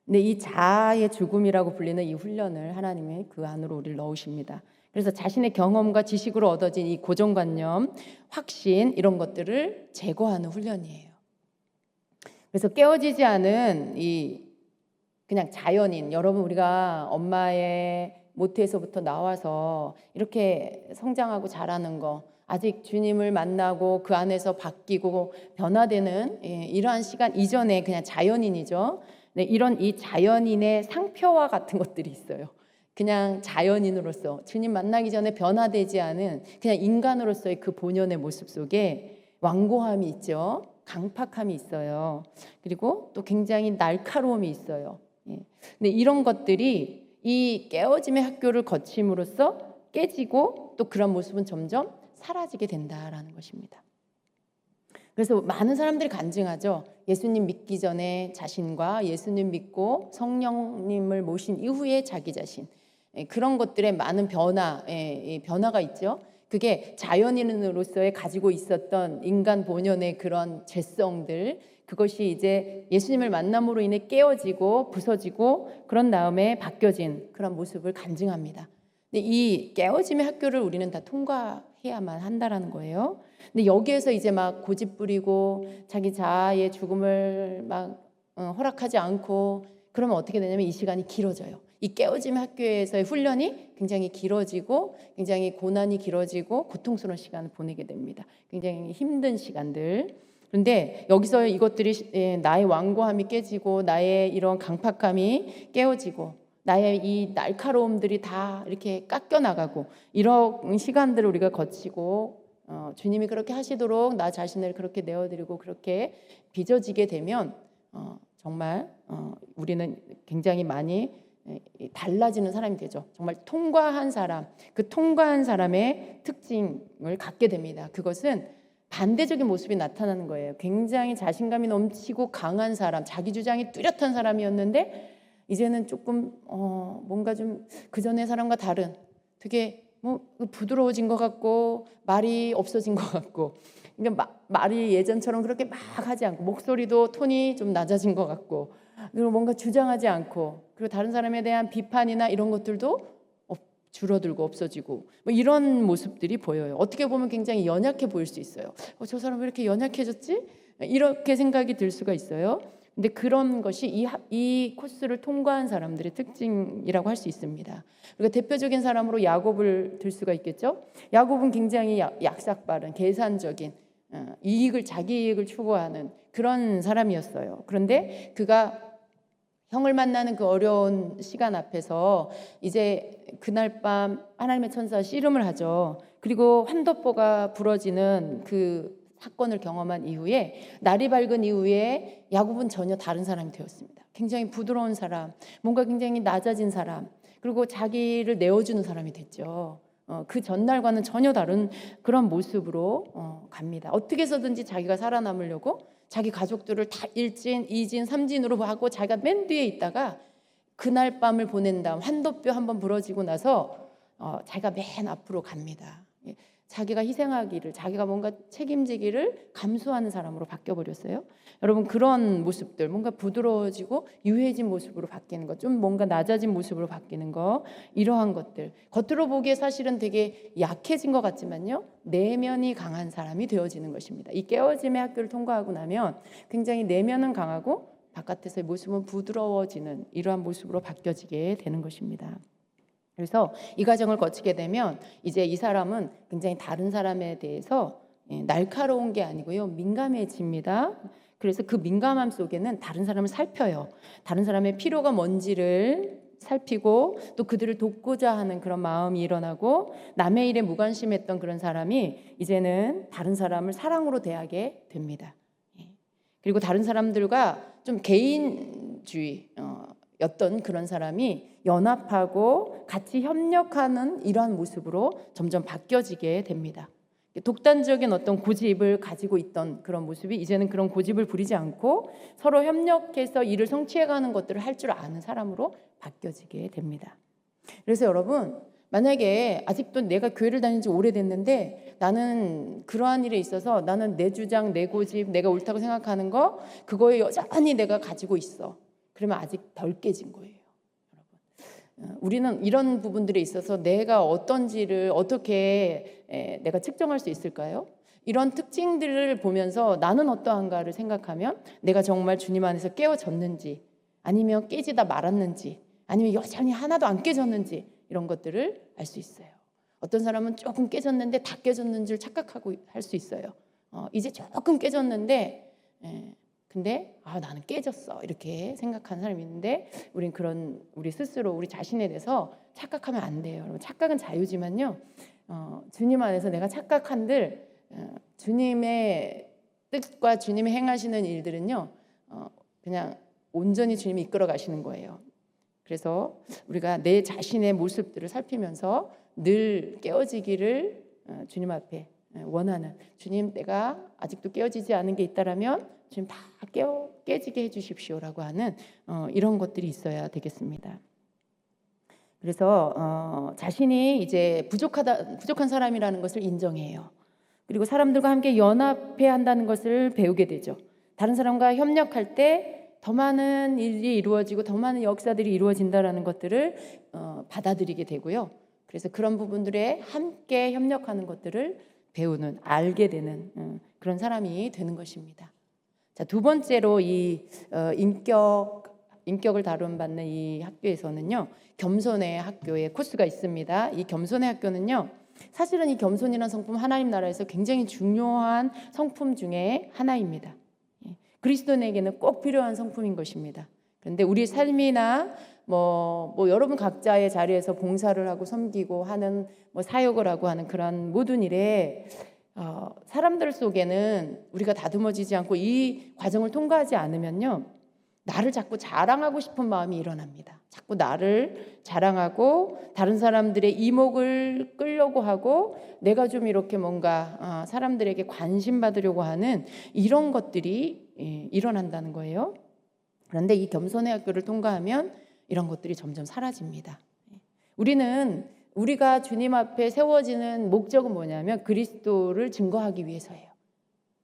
[SPEAKER 1] 근데 이 자아의 죽음이라고 불리는 이 훈련을 하나님이 그 안으로 우리를 넣으십니다. 그래서 자신의 경험과 지식으로 얻어진 이 고정관념, 확신 이런 것들을 제거하는 훈련이에요. 그래서 깨어지지 않은 이 그냥 자연인, 여러분 우리가 엄마의 모태에서부터 나와서 이렇게 성장하고 자라는 거, 아직 주님을 만나고 그 안에서 바뀌고 변화되는 이러한 시간 이전에 그냥 자연인이죠. 네, 이런 이 자연인의 상표와 같은 것들이 있어요. 그냥 자연인으로서 주님 만나기 전에 변화되지 않은 그냥 인간으로서의 그 본연의 모습 속에 완고함이 있죠. 강팍함이 있어요. 그리고 또 굉장히 날카로움이 있어요. 근데 이런 것들이 이 깨어짐의 학교를 거침으로써 깨지고 또 그런 모습은 점점 사라지게 된다라는 것입니다. 그래서 많은 사람들이 간증하죠. 예수님 믿기 전에 자신과 예수님 믿고 성령님을 모신 이후에 자기 자신, 그런 것들에 많은 변화가 있죠. 그게 자연인으로서의 가지고 있었던 인간 본연의 그런 죄성들, 그것이 이제 예수님을 만남으로 인해 깨어지고 부서지고 그런 다음에 바뀌어진 그런 모습을 간증합니다. 근데 이 깨어짐의 학교를 우리는 다 통과해야만 한다라는 거예요. 근데 여기에서 이제 막 고집 부리고 자기 자아의 죽음을 막 허락하지 않고 그러면 어떻게 되냐면 이 시간이 길어져요. 이 깨어짐의 학교에서의 훈련이 굉장히 길어지고 굉장히 고난이 길어지고 고통스러운 시간을 보내게 됩니다. 굉장히 힘든 시간들. 그런데 여기서 이것들이 나의 완고함이 깨지고 나의 이런 강팍함이 깨어지고 나의 이 날카로움들이 다 이렇게 깎여 나가고 이런 시간들을 우리가 거치고 주님이 그렇게 하시도록 나 자신을 그렇게 내어드리고 그렇게 빚어지게 되면 정말 우리는 굉장히 많이 달라지는 사람이 되죠. 정말 통과한 사람, 그 통과한 사람의 특징을 갖게 됩니다. 그것은 반대적인 모습이 나타나는 거예요. 굉장히 자신감이 넘치고 강한 사람, 자기 주장이 뚜렷한 사람이었는데 이제는 조금 뭔가 좀 그전의 사람과 다른 되게 부드러워진 것 같고 말이 없어진 것 같고 그러니까 말이 예전처럼 그렇게 막 하지 않고 목소리도 톤이 좀 낮아진 것 같고 그리고 뭔가 주장하지 않고 그리고 다른 사람에 대한 비판이나 이런 것들도 줄어들고 없어지고 이런 모습들이 보여요. 어떻게 보면 굉장히 연약해 보일 수 있어요. 저 사람 왜 이렇게 연약해졌지? 이렇게 생각이 들 수가 있어요. 근데 그런 것이 이 코스를 통과한 사람들의 특징이라고 할 수 있습니다. 그리고 대표적인 사람으로 야곱을 들 수가 있겠죠. 야곱은 굉장히 약삭빠른 계산적인 자기 이익을 추구하는 그런 사람이었어요. 그런데 그가 형을 만나는 그 어려운 시간 앞에서 이제 그날 밤 하나님의 천사가 씨름을 하죠. 그리고 환도포가 부러지는 그 사건을 경험한 이후에 날이 밝은 이후에 야곱은 전혀 다른 사람이 되었습니다. 굉장히 부드러운 사람, 뭔가 굉장히 낮아진 사람, 그리고 자기를 내어주는 사람이 됐죠. 그 전날과는 전혀 다른 그런 모습으로 갑니다. 어떻게 해서든지 자기가 살아남으려고 자기 가족들을 다 1진, 2진, 3진으로 하고 자기가 맨 뒤에 있다가 그날 밤을 보낸 다음 환도뼈 한번 부러지고 나서 자기가 맨 앞으로 갑니다. 자기가 희생하기를, 자기가 뭔가 책임지기를 감수하는 사람으로 바뀌어버렸어요. 여러분 그런 모습들, 뭔가 부드러워지고 유해진 모습으로 바뀌는 것, 좀 뭔가 낮아진 모습으로 바뀌는 것, 이러한 것들 겉으로 보기에 사실은 되게 약해진 것 같지만요, 내면이 강한 사람이 되어지는 것입니다. 이 깨어짐의 학교를 통과하고 나면 굉장히 내면은 강하고 바깥에서의 모습은 부드러워지는 이러한 모습으로 바뀌어지게 되는 것입니다. 그래서 이 과정을 거치게 되면 이제 이 사람은 굉장히 다른 사람에 대해서 날카로운 게 아니고요, 민감해집니다. 그래서 그 민감함 속에는 다른 사람을 살펴요. 다른 사람의 필요가 뭔지를 살피고 또 그들을 돕고자 하는 그런 마음이 일어나고 남의 일에 무관심했던 그런 사람이 이제는 다른 사람을 사랑으로 대하게 됩니다. 그리고 다른 사람들과 좀 개인주의 였던 그런 사람이 연합하고 같이 협력하는 이러한 모습으로 점점 바뀌어지게 됩니다. 독단적인 어떤 고집을 가지고 있던 그런 모습이 이제는 그런 고집을 부리지 않고 서로 협력해서 일을 성취해가는 것들을 할 줄 아는 사람으로 바뀌어지게 됩니다. 그래서 여러분, 만약에 아직도 내가 교회를 다닌 지 오래됐는데 나는 그러한 일에 있어서 나는 내 주장, 내 고집, 내가 옳다고 생각하는 거 그거에 여전히 내가 가지고 있어. 그러면 아직 덜 깨진 거예요. 우리는 이런 부분들에 있어서 내가 어떤지를 어떻게 내가 측정할 수 있을까요? 이런 특징들을 보면서 나는 어떠한가를 생각하면 내가 정말 주님 안에서 깨어졌는지 아니면 깨지다 말았는지 아니면 여전히 하나도 안 깨졌는지 이런 것들을 알 수 있어요. 어떤 사람은 조금 깨졌는데 다 깨졌는 줄 착각하고 할 수 있어요. 이제 조금 깨졌는데 근데 나는 깨졌어 이렇게 생각하는 사람이 있는데 우린 그런 우리 스스로 우리 자신에 대해서 착각하면 안 돼요. 여러분, 착각은 자유지만요. 주님 안에서 내가 착각한들 주님의 뜻과 주님이 행하시는 일들은요 그냥 온전히 주님이 이끌어 가시는 거예요. 그래서 우리가 내 자신의 모습들을 살피면서 늘 깨어지기를 주님 앞에 원하는 주님, 내가 아직도 깨어지지 않은 게 있다라면 주님 다 깨지게 해주십시오라고 하는 이런 것들이 있어야 되겠습니다. 그래서 자신이 이제 부족한 사람이라는 것을 인정해요. 그리고 사람들과 함께 연합해야 한다는 것을 배우게 되죠. 다른 사람과 협력할 때 더 많은 일이 이루어지고 더 많은 역사들이 이루어진다라는 것들을 받아들이게 되고요. 그래서 그런 부분들에 함께 협력하는 것들을 배우는, 알게 되는 그런 사람이 되는 것입니다. 자, 두 번째로 이 인격을 다룬받는 이 학교에서는요, 겸손의 학교의 코스가 있습니다. 이 겸손의 학교는요, 사실은 이 겸손이라는 성품 하나님 나라에서 굉장히 중요한 성품 중에 하나입니다. 그리스도인에게는 꼭 필요한 성품인 것입니다. 그런데 우리 삶이나 뭐 여러분 각자의 자리에서 봉사를 하고 섬기고 하는 사역을 하고 하는 그런 모든 일에 사람들 속에는 우리가 다듬어지지 않고 이 과정을 통과하지 않으면요, 나를 자꾸 자랑하고 싶은 마음이 일어납니다. 자꾸 나를 자랑하고 다른 사람들의 이목을 끌려고 하고 내가 좀 이렇게 뭔가 사람들에게 관심 받으려고 하는 이런 것들이 일어난다는 거예요. 그런데 이 겸손의 학교를 통과하면 이런 것들이 점점 사라집니다. 우리가 주님 앞에 세워지는 목적은 뭐냐면 그리스도를 증거하기 위해서예요.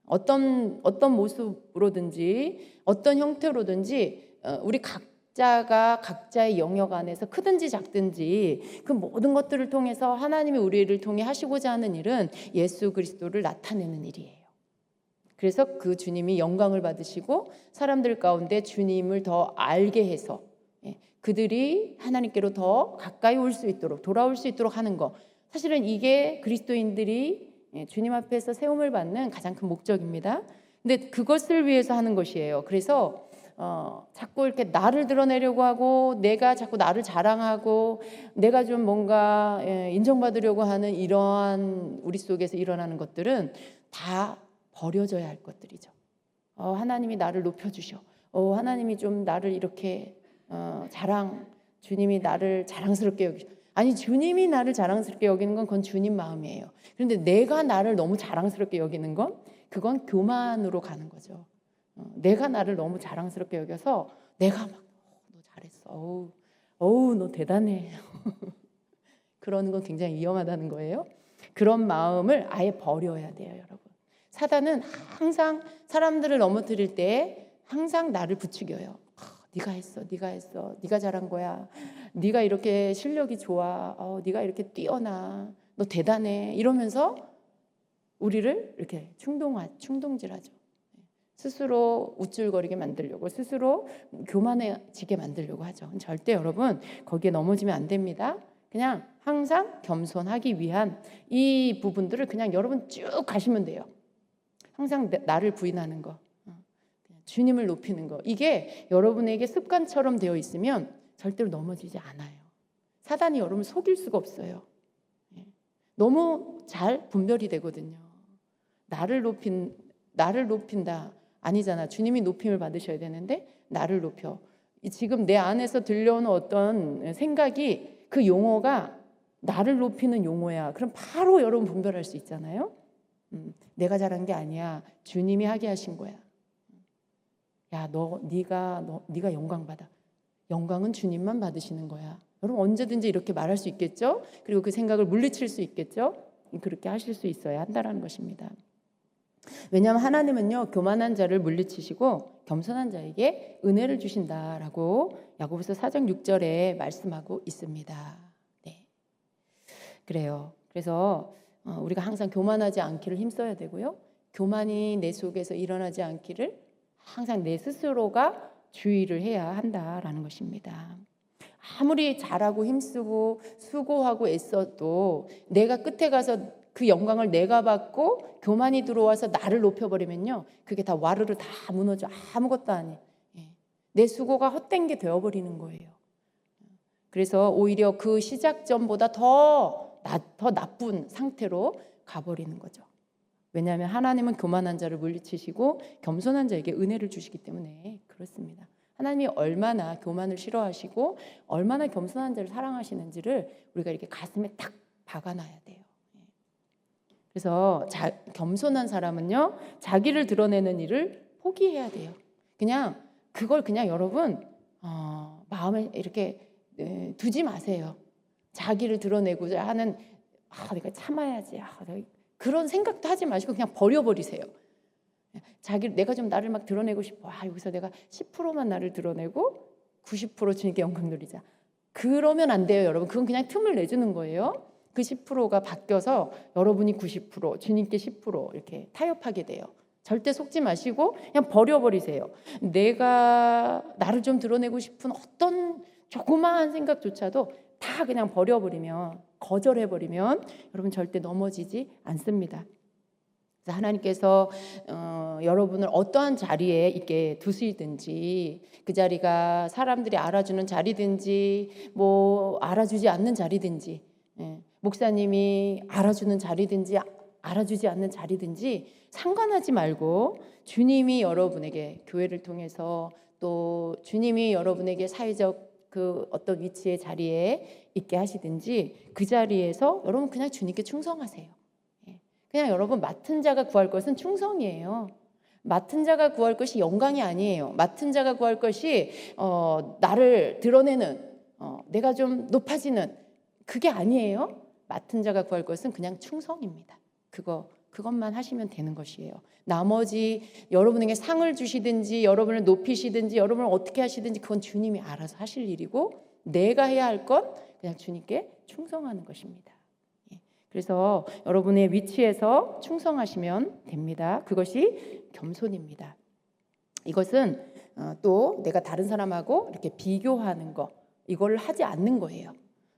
[SPEAKER 1] 어떤 모습으로든지 어떤 형태로든지 우리 각자가 각자의 영역 안에서 크든지 작든지 그 모든 것들을 통해서 하나님이 우리를 통해 하시고자 하는 일은 예수 그리스도를 나타내는 일이에요. 그래서 그 주님이 영광을 받으시고 사람들 가운데 주님을 더 알게 해서 그들이 하나님께로 더 가까이 올 수 있도록 돌아올 수 있도록 하는 것, 사실은 이게 그리스도인들이 주님 앞에서 세움을 받는 가장 큰 목적입니다. 근데 그것을 위해서 하는 것이에요. 그래서 자꾸 이렇게 나를 드러내려고 하고 내가 자꾸 나를 자랑하고 내가 좀 뭔가 인정받으려고 하는 이러한 우리 속에서 일어나는 것들은 다 버려져야 할 것들이죠. 하나님이 나를 높여주셔. 하나님이 좀 나를 이렇게 주님이 나를 자랑스럽게 여기셔. 아니, 주님이 나를 자랑스럽게 여기는 건 그건 주님 마음이에요. 그런데 내가 나를 너무 자랑스럽게 여기는 건 그건 교만으로 가는 거죠. 내가 나를 너무 자랑스럽게 여겨서 내가 막 너 잘했어. 너 대단해. 그러는 건 굉장히 위험하다는 거예요. 그런 마음을 아예 버려야 돼요, 여러분. 사단은 항상 사람들을 넘어뜨릴 때 항상 나를 부추겨요. 네가 했어, 네가 잘한 거야. 네가 이렇게 실력이 좋아. 네가 이렇게 뛰어나. 너 대단해. 이러면서 우리를 이렇게 충동질하죠. 스스로 우쭐거리게 만들려고, 스스로 교만해지게 만들려고 하죠. 절대 여러분 거기에 넘어지면 안 됩니다. 그냥 항상 겸손하기 위한 이 부분들을 그냥 여러분 쭉 가시면 돼요. 항상 나를 부인하는 거, 주님을 높이는 거, 이게 여러분에게 습관처럼 되어 있으면 절대로 넘어지지 않아요. 사단이 여러분을 속일 수가 없어요. 너무 잘 분별이 되거든요. 나를 높인다 아니잖아. 주님이 높임을 받으셔야 되는데 나를 높여. 지금 내 안에서 들려오는 어떤 생각이 그 용어가 나를 높이는 용어야. 그럼 바로 여러분 분별할 수 있잖아요. 내가 잘한 게 아니야. 주님이 하게 하신 거야. 야, 네가 영광 받아. 영광은 주님만 받으시는 거야. 여러분 언제든지 이렇게 말할 수 있겠죠? 그리고 그 생각을 물리칠 수 있겠죠? 그렇게 하실 수 있어야 한다는 것입니다. 왜냐하면 하나님은요, 교만한 자를 물리치시고 겸손한 자에게 은혜를 주신다라고 야고보서 4장 6절에 말씀하고 있습니다. 네, 그래요. 그래서 우리가 항상 교만하지 않기를 힘써야 되고요. 교만이 내 속에서 일어나지 않기를 항상 내 스스로가 주의를 해야 한다라는 것입니다. 아무리 잘하고 힘쓰고 수고하고 애써도 내가 끝에 가서 그 영광을 내가 받고 교만이 들어와서 나를 높여버리면요, 그게 다 와르르 다 무너져. 아무것도 아니에요. 내 수고가 헛된 게 되어버리는 거예요. 그래서 오히려 그 시작점보다 더 나쁜 상태로 가버리는 거죠. 왜냐하면 하나님은 교만한 자를 물리치시고 겸손한 자에게 은혜를 주시기 때문에 그렇습니다. 하나님이 얼마나 교만을 싫어하시고 얼마나 겸손한 자를 사랑하시는지를 우리가 이렇게 가슴에 딱 박아놔야 돼요. 그래서 겸손한 사람은요, 자기를 드러내는 일을 포기해야 돼요. 그걸 그냥 여러분 마음에 이렇게 두지 마세요. 자기를 드러내고자 하는 내가 참아야지, 그런 생각도 하지 마시고 그냥 버려버리세요. 내가 좀 나를 막 드러내고 싶어. 여기서 내가 10%만 나를 드러내고 90% 주님께 영광 돌리자. 그러면 안 돼요, 여러분. 그건 그냥 틈을 내주는 거예요. 그 10%가 바뀌어서 여러분이 90%, 주님께 10% 이렇게 타협하게 돼요. 절대 속지 마시고 그냥 버려버리세요. 내가 나를 좀 드러내고 싶은 어떤 조그마한 생각조차도 다 그냥 버려버리면, 거절해버리면 여러분 절대 넘어지지 않습니다. 그래서 하나님께서 여러분을 어떠한 자리에 있게 두시든지, 그 자리가 사람들이 알아주는 자리든지 뭐 알아주지 않는 자리든지, 목사님이 알아주는 자리든지 알아주지 않는 자리든지 상관하지 말고 주님이 여러분에게 교회를 통해서 또 주님이 여러분에게 사회적 그 어떤 위치의 자리에 있게 하시든지 그 자리에서 여러분 그냥 주님께 충성하세요. 그냥 여러분 맡은 자가 구할 것은 충성이에요. 맡은 자가 구할 것이 영광이 아니에요. 맡은 자가 구할 것이 나를 드러내는 내가 좀 높아지는 그게 아니에요. 맡은 자가 구할 것은 그냥 충성입니다. 그것만 하시면 되는 것이에요. 나머지 여러분에게 상을 주시든지 여러분을 높이시든지 여러분을 어떻게 하시든지 그건 주님이 알아서 하실 일이고, 내가 해야 할 건 그냥 주님께 충성하는 것입니다. 그래서 여러분의 위치에서 충성하시면 됩니다. 그것이 겸손입니다. 이것은 또 내가 다른 사람하고 이렇게 비교하는 거, 이걸 하지 않는 거예요.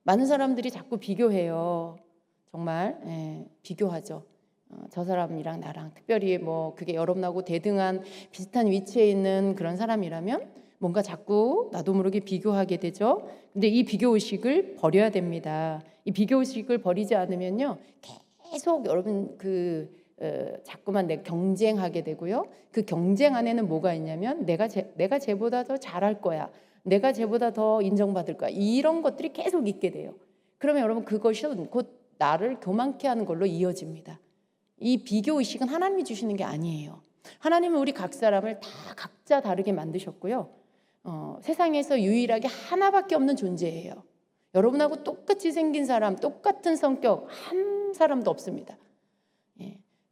[SPEAKER 1] 많은 사람들이 자꾸 비교해요. 정말 비교하죠. 저 사람이랑 나랑, 특별히 뭐 그게 여러분하고 대등한 비슷한 위치에 있는 그런 사람이라면 뭔가 자꾸 나도 모르게 비교하게 되죠. 근데 이 비교의식을 버려야 됩니다. 이 비교의식을 버리지 않으면요, 계속 여러분 자꾸만 내가 경쟁하게 되고요. 그 경쟁 안에는 뭐가 있냐면 내가 쟤보다 더 잘할 거야, 내가 쟤보다 더 인정받을 거야, 이런 것들이 계속 있게 돼요. 그러면 여러분 그것은 곧 나를 교만케 하는 걸로 이어집니다. 이 비교의식은 하나님이 주시는 게 아니에요. 하나님은 우리 각 사람을 다 각자 다르게 만드셨고요. 세상에서 유일하게 하나밖에 없는 존재예요. 여러분하고 똑같이 생긴 사람, 똑같은 성격 한 사람도 없습니다.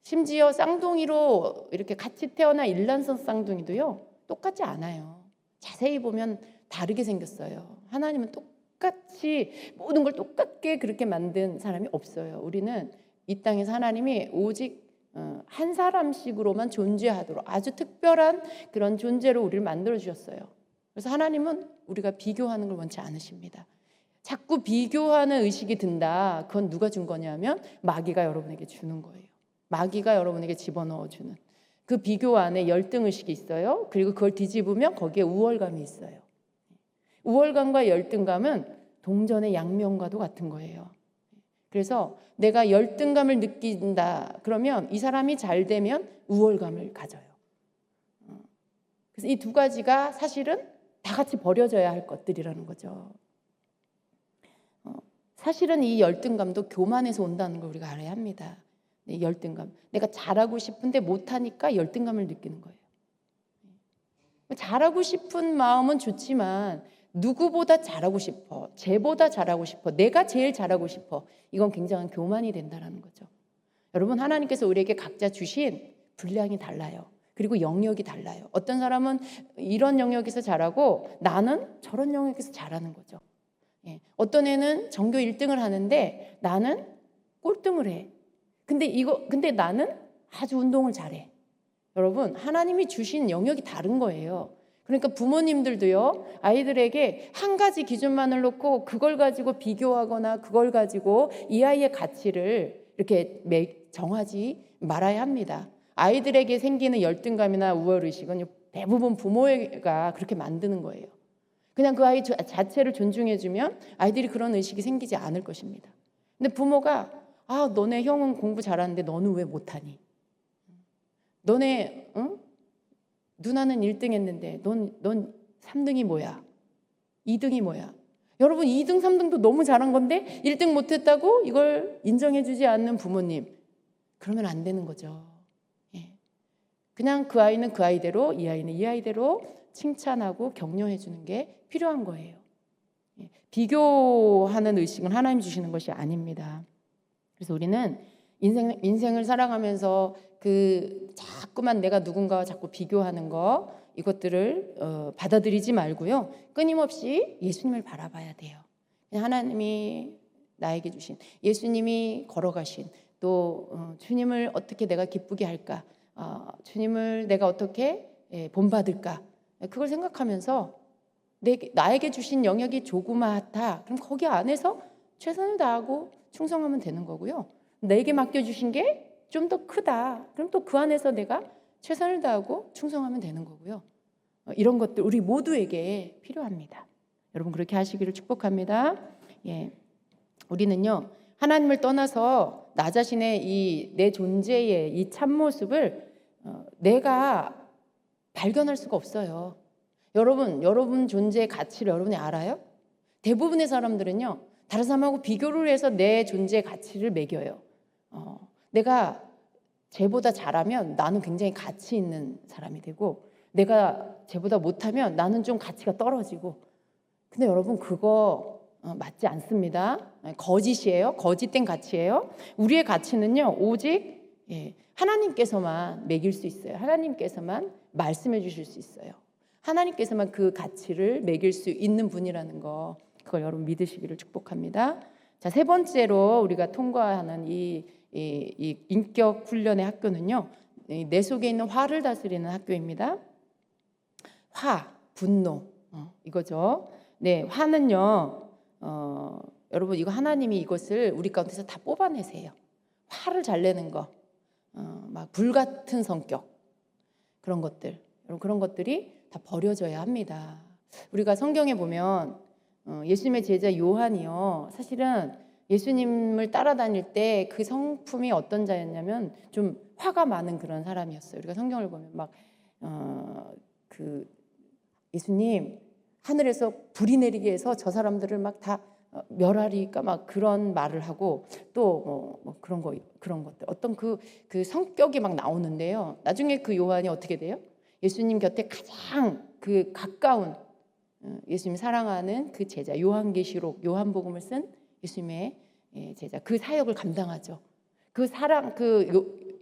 [SPEAKER 1] 심지어 쌍둥이로 이렇게 같이 태어난 일란성 쌍둥이도요, 똑같지 않아요. 자세히 보면 다르게 생겼어요. 하나님은 똑같이 모든 걸 똑같게 그렇게 만든 사람이 없어요. 우리는 이 땅에서 하나님이 오직 한 사람씩으로만 존재하도록 아주 특별한 그런 존재로 우리를 만들어 주셨어요. 그래서 하나님은 우리가 비교하는 걸 원치 않으십니다. 자꾸 비교하는 의식이 든다. 그건 누가 준 거냐면 마귀가 여러분에게 주는 거예요. 마귀가 여러분에게 집어넣어 주는 그 비교 안에 열등의식이 있어요. 그리고 그걸 뒤집으면 거기에 우월감이 있어요. 우월감과 열등감은 동전의 양면과도 같은 거예요. 그래서 내가 열등감을 느낀다 그러면 이 사람이 잘 되면 우월감을 가져요. 그래서 이 두 가지가 사실은 다 같이 버려져야 할 것들이라는 거죠. 사실은 이 열등감도 교만에서 온다는 걸 우리가 알아야 합니다. 네, 열등감. 내가 잘하고 싶은데 못하니까 열등감을 느끼는 거예요. 잘하고 싶은 마음은 좋지만 누구보다 잘하고 싶어, 쟤보다 잘하고 싶어, 내가 제일 잘하고 싶어. 이건 굉장한 교만이 된다는 거죠. 여러분, 하나님께서 우리에게 각자 주신 분량이 달라요. 그리고 영역이 달라요. 어떤 사람은 이런 영역에서 잘하고 나는 저런 영역에서 잘하는 거죠. 어떤 애는 전교 1등을 하는데 나는 꼴등을 해. 근데 나는 아주 운동을 잘해. 여러분, 하나님이 주신 영역이 다른 거예요. 그러니까 부모님들도요, 아이들에게 한 가지 기준만을 놓고 그걸 가지고 비교하거나 그걸 가지고 이 아이의 가치를 이렇게 정하지 말아야 합니다. 아이들에게 생기는 열등감이나 우월의식은 대부분 부모가 그렇게 만드는 거예요. 그냥 그 아이 자체를 존중해주면 아이들이 그런 의식이 생기지 않을 것입니다. 근데 부모가 너네 형은 공부 잘하는데 너는 왜 못하니? 너네 누나는 1등 했는데 넌 3등이 뭐야? 2등이 뭐야? 여러분, 2등, 3등도 너무 잘한 건데 1등 못했다고 이걸 인정해주지 않는 부모님, 그러면 안 되는 거죠. 그냥 그 아이는 그 아이대로, 이 아이는 이 아이대로 칭찬하고 격려해 주는 게 필요한 거예요. 비교하는 의식은 하나님 주시는 것이 아닙니다. 그래서 우리는 인생을 살아가면서 자꾸만 내가 누군가와 자꾸 비교하는 거, 이것들을 받아들이지 말고요, 끊임없이 예수님을 바라봐야 돼요. 하나님이 나에게 주신, 예수님이 걸어가신, 또 주님을 어떻게 내가 기쁘게 할까, 주님을 내가 어떻게 본받을까, 그걸 생각하면서 나에게 주신 영역이 조그맣다, 그럼 거기 안에서 최선을 다하고 충성하면 되는 거고요. 내게 맡겨주신 게 좀 더 크다, 그럼 또 그 안에서 내가 최선을 다하고 충성하면 되는 거고요. 이런 것들 우리 모두에게 필요합니다. 여러분, 그렇게 하시기를 축복합니다. 우리는요, 하나님을 떠나서 나 자신의 내 존재의 이 참모습을 내가 발견할 수가 없어요. 여러분 존재의 가치를 여러분이 알아요? 대부분의 사람들은요, 다른 사람하고 비교를 해서 내 존재의 가치를 매겨요. 내가 쟤보다 잘하면 나는 굉장히 가치 있는 사람이 되고, 내가 쟤보다 못하면 나는 좀 가치가 떨어지고. 근데 여러분, 그거 맞지 않습니다. 거짓이에요. 거짓된 가치예요. 우리의 가치는요, 오직 하나님께서만 매길 수 있어요. 하나님께서만 말씀해 주실 수 있어요. 하나님께서만 그 가치를 매길 수 있는 분이라는 거, 그걸 여러분 믿으시기를 축복합니다. 자, 세 번째로 우리가 통과하는 이 인격 훈련의 학교는요, 내 속에 있는 화를 다스리는 학교입니다. 분노, 이거죠. 네, 화는요, 여러분, 이거 하나님이 이것을 우리 가운데서 다 뽑아내세요. 화를 잘 내는 거, 막 불같은 성격, 그런 것들, 여러분, 그런 것들이 다 버려져야 합니다. 우리가 성경에 보면 예수님의 제자 요한이요, 사실은 예수님을 따라다닐 때 그 성품이 어떤 자였냐면 좀 화가 많은 그런 사람이었어요. 우리가 성경을 보면 예수님 하늘에서 불이 내리게 해서 저 사람들을 막 다 멸하리까 막 그런 말을 하고, 또 그런 것들, 어떤 그 성격이 막 나오는데요. 나중에 그 요한이 어떻게 돼요? 예수님 곁에 가장 가까운, 예수님 사랑하는 그 제자, 요한계시록, 요한복음을 쓴 예수님의 제자, 그 사역을 감당하죠.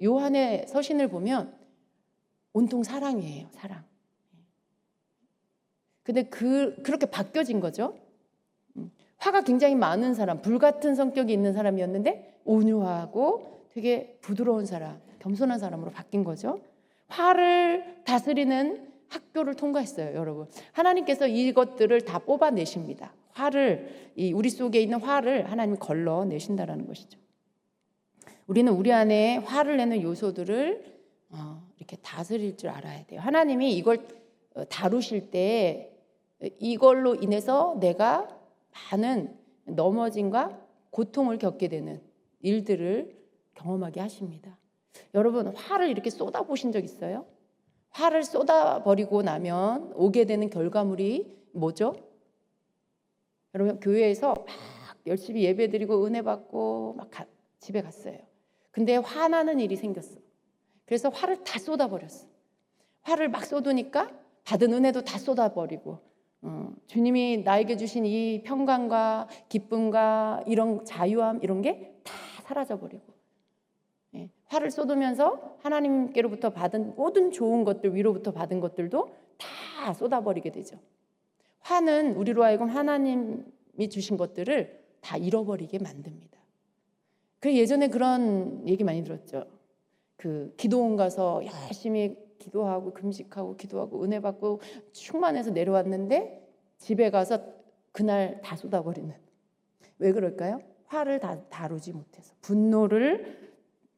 [SPEAKER 1] 요한의 서신을 보면 온통 사랑이에요, 사랑. 근데 그렇게 바뀌어진 거죠. 화가 굉장히 많은 사람, 불같은 성격이 있는 사람이었는데 온유하고 되게 부드러운 사람, 겸손한 사람으로 바뀐 거죠. 화를 다스리는 학교를 통과했어요, 여러분. 하나님께서 이것들을 다 뽑아내십니다. 우리 속에 있는 화를 하나님이 걸러내신다라는 것이죠. 우리는 우리 안에 화를 내는 요소들을 이렇게 다스릴 줄 알아야 돼요. 하나님이 이걸 다루실 때 이걸로 인해서 내가 많은 넘어짐과 고통을 겪게 되는 일들을 경험하게 하십니다. 여러분, 화를 이렇게 쏟아보신 적 있어요? 화를 쏟아버리고 나면 오게 되는 결과물이 뭐죠? 여러분, 교회에서 막 열심히 예배드리고 은혜 받고 막 집에 갔어요. 근데 화나는 일이 생겼어. 그래서 화를 다 쏟아버렸어. 화를 막 쏟으니까 받은 은혜도 다 쏟아버리고 주님이 나에게 주신 이 평강과 기쁨과 이런 자유함 이런 게 다 사라져버리고 화를 쏟으면서 하나님께로부터 받은 모든 좋은 것들, 위로부터 받은 것들도 다 쏟아버리게 되죠. 화는 우리로 하여금 하나님이 주신 것들을 다 잃어버리게 만듭니다. 그 예전에 그런 얘기 많이 들었죠. 그 기도원 가서 열심히 기도하고 금식하고 기도하고 은혜 받고 충만해서 내려왔는데 집에 가서 그날 다 쏟아버리는. 왜 그럴까요? 화를 다루지 못해서, 분노를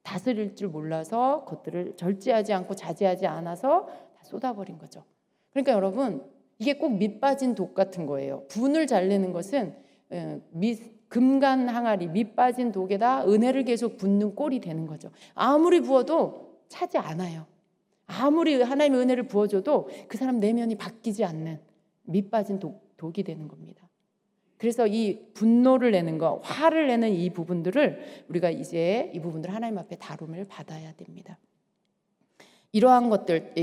[SPEAKER 1] 다스릴 줄 몰라서, 그것들을 절제하지 않고 자제하지 않아서 다 쏟아버린 거죠. 그러니까 여러분, 이게 꼭 밑 빠진 독 같은 거예요. 분을 잘 내는 것은 금간 항아리, 밑 빠진 독에다 은혜를 계속 붓는 꼴이 되는 거죠. 아무리 부어도 차지 않아요. 아무리 하나님의 은혜를 부어줘도 그 사람 내면이 바뀌지 않는 밑 빠진 독이 되는 겁니다. 그래서 이 분노를 내는 거, 화를 내는 이 부분들을 우리가 이제 이 부분들을 하나님 앞에 다룸을 받아야 됩니다. 이러한 것들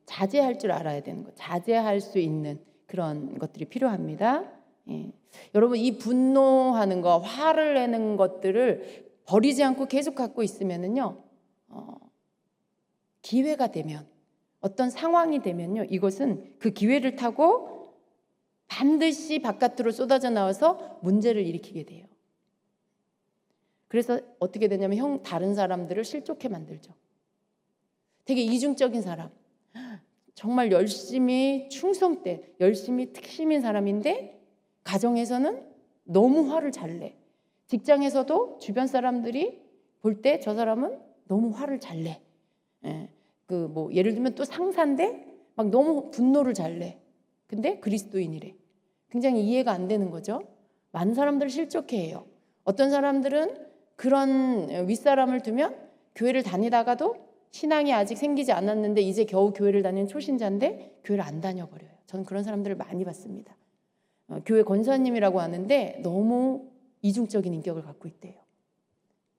[SPEAKER 1] 자제할 줄 알아야 되는 거, 자제할 수 있는 그런 것들이 필요합니다. 여러분, 이 분노하는 거, 화를 내는 것들을 버리지 않고 계속 갖고 있으면은요, 기회가 되면, 어떤 상황이 되면요, 이것은 그 기회를 타고 반드시 바깥으로 쏟아져 나와서 문제를 일으키게 돼요. 그래서 어떻게 되냐면 다른 사람들을 실족해 만들죠. 되게 이중적인 사람, 정말 열심히 충성돼, 열심히 특심인 사람인데 가정에서는 너무 화를 잘 내. 직장에서도 주변 사람들이 볼 때 저 사람은 너무 화를 잘 내. 예를 들면 또 상사인데 막 너무 분노를 잘 내. 근데 그리스도인이래. 굉장히 이해가 안 되는 거죠. 많은 사람들을 실족해 해요. 어떤 사람들은 그런 윗사람을 두면 교회를 다니다가도 신앙이 아직 생기지 않았는데 이제 겨우 교회를 다니는 초신자인데 교회를 안 다녀버려요. 저는 그런 사람들을 많이 봤습니다. 교회 권사님이라고 하는데 너무 이중적인 인격을 갖고 있대요.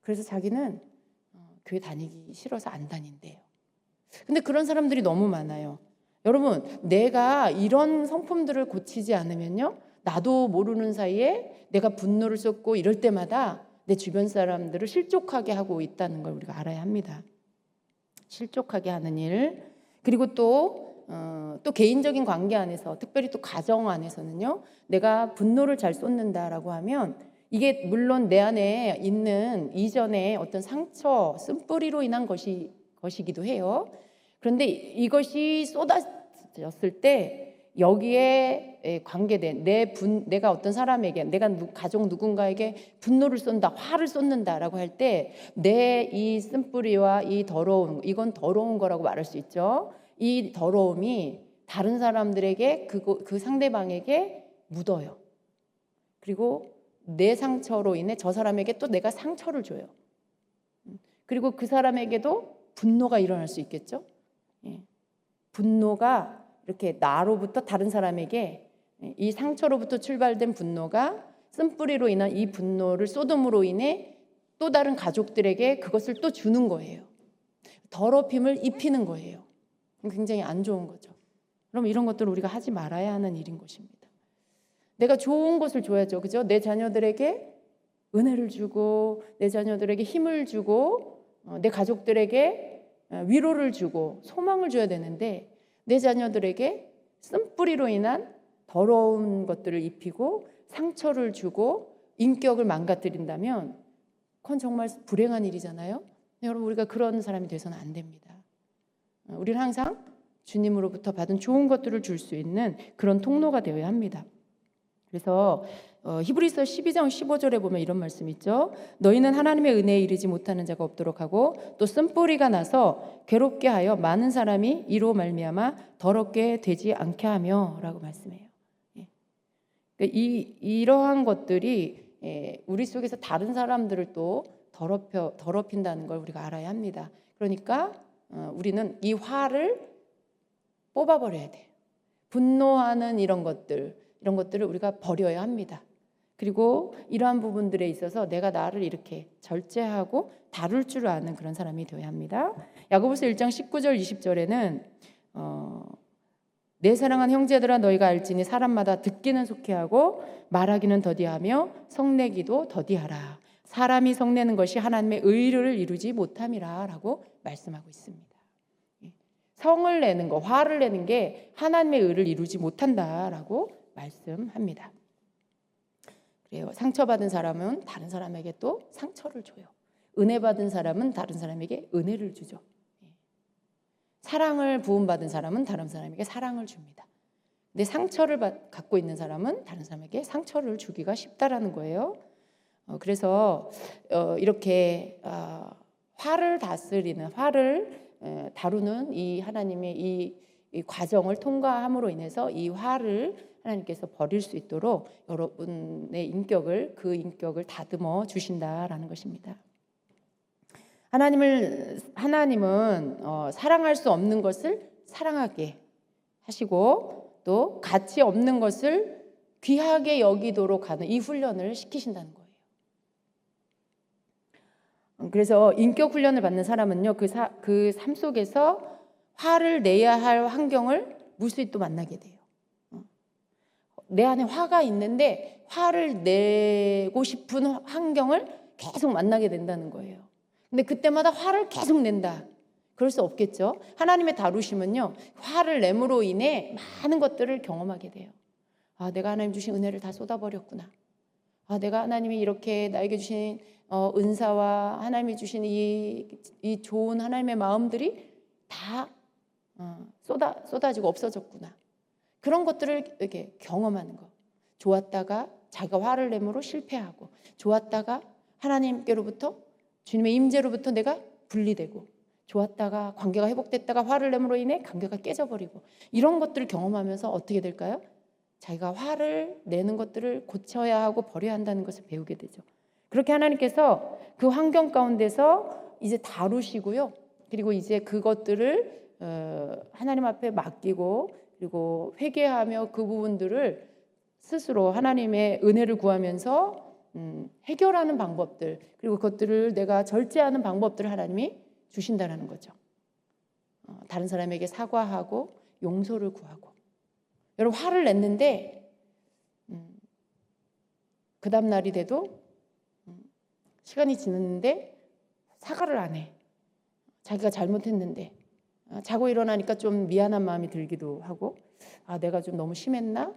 [SPEAKER 1] 그래서 자기는 교회 다니기 싫어서 안 다닌대요. 근데 그런 사람들이 너무 많아요. 여러분, 내가 이런 성품들을 고치지 않으면요, 나도 모르는 사이에 내가 분노를 쏟고 이럴 때마다 내 주변 사람들을 실족하게 하고 있다는 걸 우리가 알아야 합니다. 실족하게 하는 일. 그리고 또 개인적인 관계 안에서, 특별히 또 가정 안에서는요, 내가 분노를 잘 쏟는다라고 하면 이게 물론 내 안에 있는 이전에 어떤 상처, 쓴뿌리로 인한 것이기도 해요. 그런데 이것이 쏟아졌을 때 여기에 관계된 내가 어떤 사람에게, 내가 가족 누군가에게 분노를 쏜다, 화를 쏟는다라고 할 때 내 이 쓴뿌리와 이 더러운, 이건 더러운 거라고 말할 수 있죠. 이 더러움이 다른 사람들에게 그 상대방에게 묻어요. 그리고 내 상처로 인해 저 사람에게 또 내가 상처를 줘요. 그리고 그 사람에게도 분노가 일어날 수 있겠죠. 분노가 이렇게 나로부터 다른 사람에게, 이 상처로부터 출발된 분노가 쓴뿌리로 인한 이 분노를 쏟음으로 인해 또 다른 가족들에게 그것을 또 주는 거예요. 더럽힘을 입히는 거예요. 굉장히 안 좋은 거죠. 그럼 이런 것들을 우리가 하지 말아야 하는 일인 것입니다. 내가 좋은 것을 줘야죠. 그죠? 내 자녀들에게 은혜를 주고, 내 자녀들에게 힘을 주고, 내 가족들에게 위로를 주고 소망을 줘야 되는데, 내 자녀들에게 쓴뿌리로 인한 더러운 것들을 입히고 상처를 주고 인격을 망가뜨린다면 그건 정말 불행한 일이잖아요. 여러분, 우리가 그런 사람이 돼서는 안 됩니다. 우리는 항상 주님으로부터 받은 좋은 것들을 줄 수 있는 그런 통로가 되어야 합니다. 그래서 히브리서 12장 15절에 보면 이런 말씀 있죠. 너희는 하나님의 은혜에 이르지 못하는 자가 없도록 하고 또 쓴뿌리가 나서 괴롭게 하여 많은 사람이 이로 말미암아 더럽게 되지 않게 하며 라고 말씀해요. 그러니까 이러한 것들이 우리 속에서 다른 사람들을 또 더럽힌다는 걸 우리가 알아야 합니다. 그러니까 우리는 이 화를 뽑아버려야 돼요. 분노하는 이런 것들을 우리가 버려야 합니다. 그리고 이러한 부분들에 있어서 내가 나를 이렇게 절제하고 다룰 줄 아는 그런 사람이 되어야 합니다. 야고보서 1장 19절 20절에는 내 사랑하는 형제들아 너희가 알지니 사람마다 듣기는 속히 하고 말하기는 더디하며 성내기도 더디하라. 사람이 성내는 것이 하나님의 의를 이루지 못함이라 라고 말씀하고 있습니다. 성을 내는 거, 화를 내는 게 하나님의 의를 이루지 못한다라고 말씀합니다. 그래요. 상처받은 사람은 다른 사람에게 또 상처를 줘요. 은혜 받은 사람은 다른 사람에게 은혜를 주죠. 사랑을 부음받은 사람은 다른 사람에게 사랑을 줍니다. 근데 상처를 갖고 있는 사람은 다른 사람에게 상처를 주기가 쉽다라는 거예요. 그래서 이렇게 화를 다스리는, 화를 다루는 이 하나님의 이 과정을 통과함으로 인해서 이 화를 하나님께서 버릴 수 있도록 여러분의 인격을, 그 인격을 다듬어 주신다라는 것입니다. 하나님은 사랑할 수 없는 것을 사랑하게 하시고 또 가치 없는 것을 귀하게 여기도록 하는 이 훈련을 시키신다는 거예요. 그래서 인격 훈련을 받는 사람은요, 그 삶 속에서 화를 내야 할 환경을 무수히 또 만나게 돼요. 내 안에 화가 있는데 화를 내고 싶은 환경을 계속 만나게 된다는 거예요. 근데 그때마다 화를 계속 낸다. 그럴 수 없겠죠. 하나님의 다루심은요, 화를 내므로 인해 많은 것들을 경험하게 돼요. 내가 하나님 주신 은혜를 다 쏟아버렸구나. 내가 하나님이 이렇게 나에게 주신 은사와 하나님이 주신 이 좋은 하나님의 마음들이 다 쏟아지고 없어졌구나. 그런 것들을 이렇게 경험하는 거. 좋았다가 자기가 화를 내므로 실패하고, 좋았다가 하나님께로부터 주님의 임재로부터 내가 분리되고, 좋았다가 관계가 회복됐다가 화를 내므로 인해 관계가 깨져버리고, 이런 것들을 경험하면서 어떻게 될까요? 자기가 화를 내는 것들을 고쳐야 하고 버려야 한다는 것을 배우게 되죠. 그렇게 하나님께서 그 환경 가운데서 이제 다루시고요. 그리고 이제 그것들을 하나님 앞에 맡기고, 그리고 회개하며 그 부분들을 스스로 하나님의 은혜를 구하면서 해결하는 방법들, 그리고 그것들을 내가 절제하는 방법들을 하나님이 주신다는 거죠. 다른 사람에게 사과하고 용서를 구하고. 여러분, 화를 냈는데 그 다음 날이 돼도 시간이 지났는데 사과를 안 해. 자기가 잘못했는데 자고 일어나니까 좀 미안한 마음이 들기도 하고, 내가 좀 너무 심했나?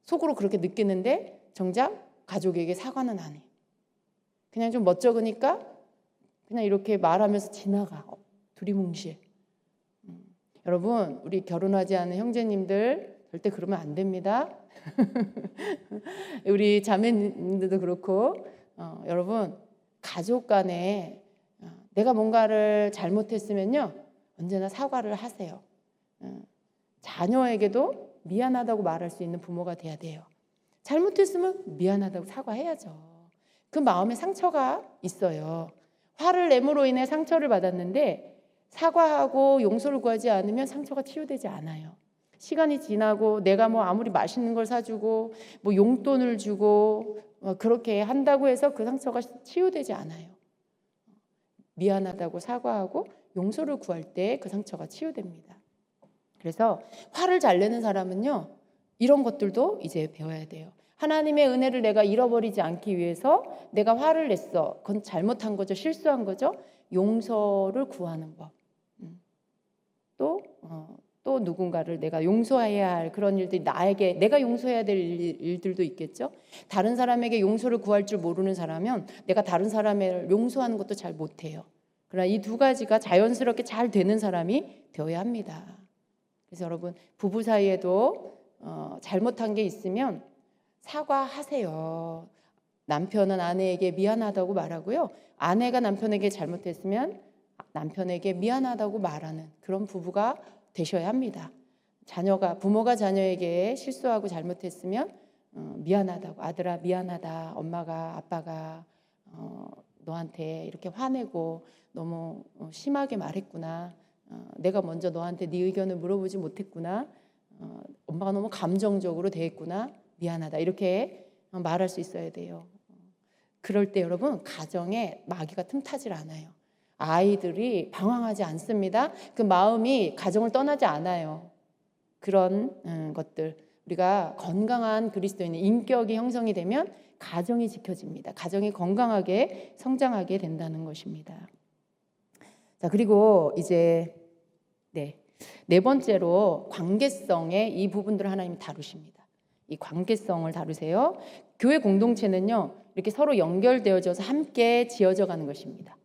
[SPEAKER 1] 속으로 그렇게 느끼는데 정작 가족에게 사과는 안 해. 그냥 좀 멋쩍으니까 그냥 이렇게 말하면서 지나가. 두리뭉실. 여러분, 우리 결혼하지 않은 형제님들 절대 그러면 안 됩니다. 우리 자매님들도 그렇고, 여러분, 가족 간에 내가 뭔가를 잘못했으면요, 언제나 사과를 하세요. 자녀에게도 미안하다고 말할 수 있는 부모가 돼야 돼요. 잘못했으면 미안하다고 사과해야죠. 그 마음에 상처가 있어요. 화를 내므로 인해 상처를 받았는데 사과하고 용서를 구하지 않으면 상처가 치유되지 않아요. 시간이 지나고 내가 아무리 맛있는 걸 사주고 용돈을 주고 그렇게 한다고 해서 그 상처가 치유되지 않아요. 미안하다고 사과하고 용서를 구할 때 그 상처가 치유됩니다. 그래서 화를 잘 내는 사람은요, 이런 것들도 이제 배워야 돼요. 하나님의 은혜를 내가 잃어버리지 않기 위해서 내가 화를 냈어. 그건 잘못한 거죠. 실수한 거죠. 용서를 구하는 법. 또 누군가를 내가 용서해야 할 그런 일들이 나에게 내가 용서해야 될 일들도 있겠죠. 다른 사람에게 용서를 구할 줄 모르는 사람은 내가 다른 사람을 용서하는 것도 잘 못해요. 그러나 이 두 가지가 자연스럽게 잘 되는 사람이 되어야 합니다. 그래서 여러분, 부부 사이에도 잘못한 게 있으면 사과하세요. 남편은 아내에게 미안하다고 말하고요. 아내가 남편에게 잘못했으면 남편에게 미안하다고 말하는 그런 부부가 되셔야 합니다. 부모가 자녀에게 실수하고 잘못했으면 미안하다고, 아들아 미안하다, 엄마가 아빠가 너한테 이렇게 화내고 너무 심하게 말했구나. 내가 먼저 너한테 네 의견을 물어보지 못했구나. 엄마가 너무 감정적으로 대했구나. 미안하다. 이렇게 말할 수 있어야 돼요. 그럴 때 여러분 가정에 마귀가 틈타질 않아요. 아이들이 방황하지 않습니다. 그 마음이 가정을 떠나지 않아요. 그런 것들, 우리가 건강한 그리스도인의 인격이 형성이 되면 가정이 지켜집니다. 가정이 건강하게 성장하게 된다는 것입니다. 자, 그리고 이제 네 번째로 관계성의 이 부분들을 하나님 다루십니다. 이 관계성을 다루세요. 교회 공동체는요, 이렇게 서로 연결되어져서 함께 지어져 가는 것입니다.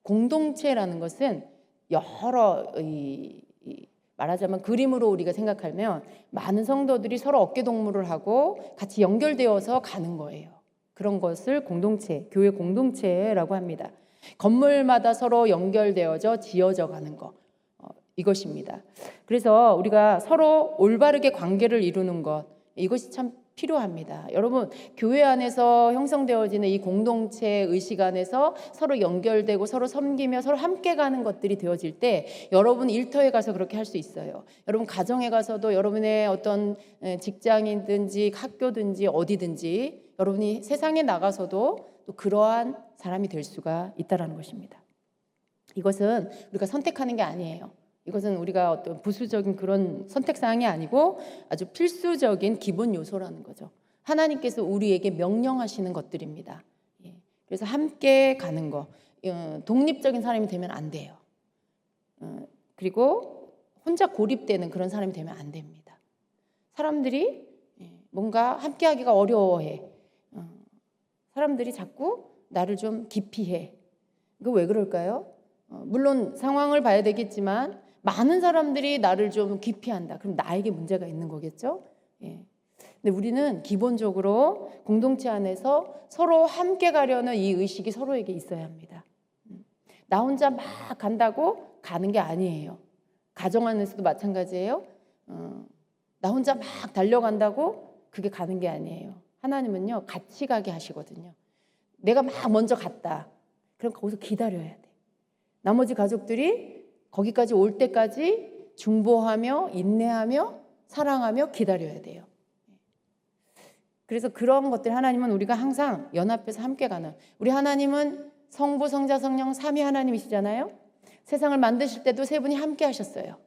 [SPEAKER 1] 공동체라는 것은 여러 말하자면 그림으로 우리가 생각하면 많은 성도들이 서로 어깨동무를 하고 같이 연결되어서 가는 거예요. 그런 것을 공동체, 교회 공동체라고 합니다. 건물마다 서로 연결되어져 지어져 가는 것, 이것입니다. 그래서 우리가 서로 올바르게 관계를 이루는 것, 이것이 참 필요합니다. 여러분, 교회 안에서 형성되어지는 이 공동체 의식 안에서 서로 연결되고 서로 섬기며 서로 함께 가는 것들이 되어질 때 여러분 일터에 가서 그렇게 할 수 있어요. 여러분 가정에 가서도, 여러분의 어떤 직장이든지 학교든지 어디든지 여러분이 세상에 나가서도 또 그러한 사람이 될 수가 있다는 것입니다. 이것은 우리가 선택하는 게 아니에요. 이것은 우리가 어떤 부수적인 그런 선택사항이 아니고 아주 필수적인 기본 요소라는 거죠. 하나님께서 우리에게 명령하시는 것들입니다. 그래서 함께 가는 거, 독립적인 사람이 되면 안 돼요. 그리고 혼자 고립되는 그런 사람이 되면 안 됩니다. 사람들이 뭔가 함께 하기가 어려워해. 사람들이 자꾸 나를 좀 기피해. 이거 왜 그럴까요? 물론 상황을 봐야 되겠지만 많은 사람들이 나를 좀 기피한다. 그럼 나에게 문제가 있는 거겠죠? 근데 우리는 기본적으로 공동체 안에서 서로 함께 가려는 이 의식이 서로에게 있어야 합니다. 나 혼자 막 간다고 가는 게 아니에요. 가정 안에서도 마찬가지예요. 나 혼자 막 달려간다고 그게 가는 게 아니에요. 하나님은요, 같이 가게 하시거든요. 내가 막 먼저 갔다. 그럼 거기서 기다려야 돼. 나머지 가족들이 거기까지 올 때까지 중보하며 인내하며 사랑하며 기다려야 돼요. 그래서 그런 것들 하나님은 우리가 항상 연합해서 함께 가는, 우리 하나님은 성부, 성자, 성령 삼위 하나님이시잖아요. 세상을 만드실 때도 세 분이 함께 하셨어요.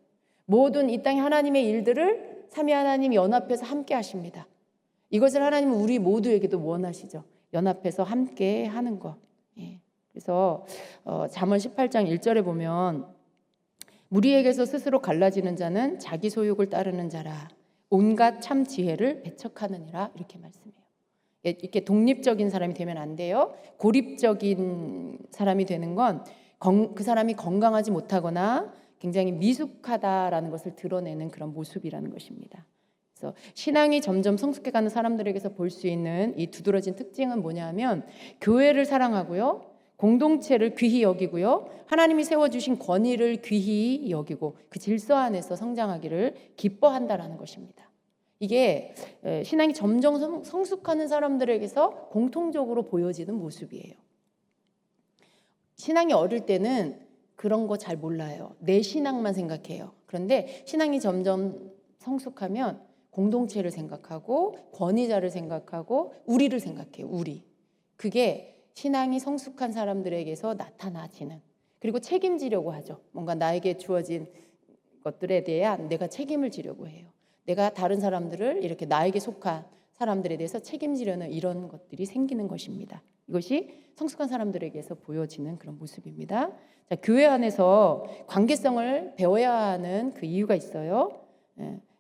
[SPEAKER 1] 모든 이 땅의 하나님의 일들을 삼위 하나님이 연합해서 함께 하십니다. 이것을 하나님은 우리 모두에게도 원하시죠. 연합해서 함께 하는 것. 그래서 잠언 18장 1절에 보면 무리에게서 스스로 갈라지는 자는 자기 소욕을 따르는 자라 온갖 참 지혜를 배척하느니라, 이렇게 말씀해요. 이렇게 독립적인 사람이 되면 안 돼요. 고립적인 사람이 되는 건 그 사람이 건강하지 못하거나 굉장히 미숙하다라는 것을 드러내는 그런 모습이라는 것입니다. 그래서 신앙이 점점 성숙해가는 사람들에게서 볼 수 있는 이 두드러진 특징은 뭐냐면 교회를 사랑하고요, 공동체를 귀히 여기고요, 하나님이 세워주신 권위를 귀히 여기고 그 질서 안에서 성장하기를 기뻐한다라는 것입니다. 이게 신앙이 점점 성숙하는 사람들에게서 공통적으로 보여지는 모습이에요. 신앙이 어릴 때는 그런 거 잘 몰라요. 내 신앙만 생각해요. 그런데 신앙이 점점 성숙하면 공동체를 생각하고 권위자를 생각하고 우리를 생각해요. 우리. 그게 신앙이 성숙한 사람들에게서 나타나지는, 그리고 책임지려고 하죠. 뭔가 나에게 주어진 것들에 대한 내가 책임을 지려고 해요. 내가 다른 사람들을 이렇게 나에게 속한 사람들에 대해서 책임지려는 이런 것들이 생기는 것입니다. 이것이 성숙한 사람들에게서 보여지는 그런 모습입니다. 자, 교회 안에서 관계성을 배워야 하는 그 이유가 있어요.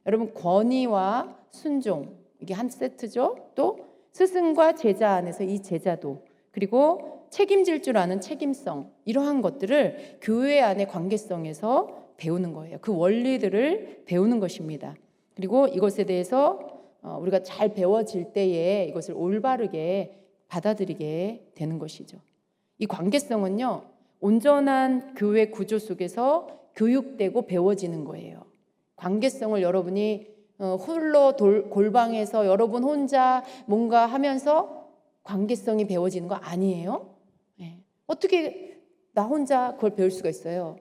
[SPEAKER 1] 여러분, 권위와 순종, 이게 한 세트죠. 또 스승과 제자 안에서 이 제자도, 그리고 책임질 줄 아는 책임성, 이러한 것들을 교회 안의 관계성에서 배우는 거예요. 그 원리들을 배우는 것입니다. 그리고 이것에 대해서 우리가 잘 배워질 때에 이것을 올바르게 받아들이게 되는 것이죠. 이 관계성은요, 온전한 교회 구조 속에서 교육되고 배워지는 거예요. 관계성을 여러분이 홀로 골방에서 여러분 혼자 뭔가 하면서 관계성이 배워지는 거 아니에요. 어떻게 나 혼자 그걸 배울 수가 있어요?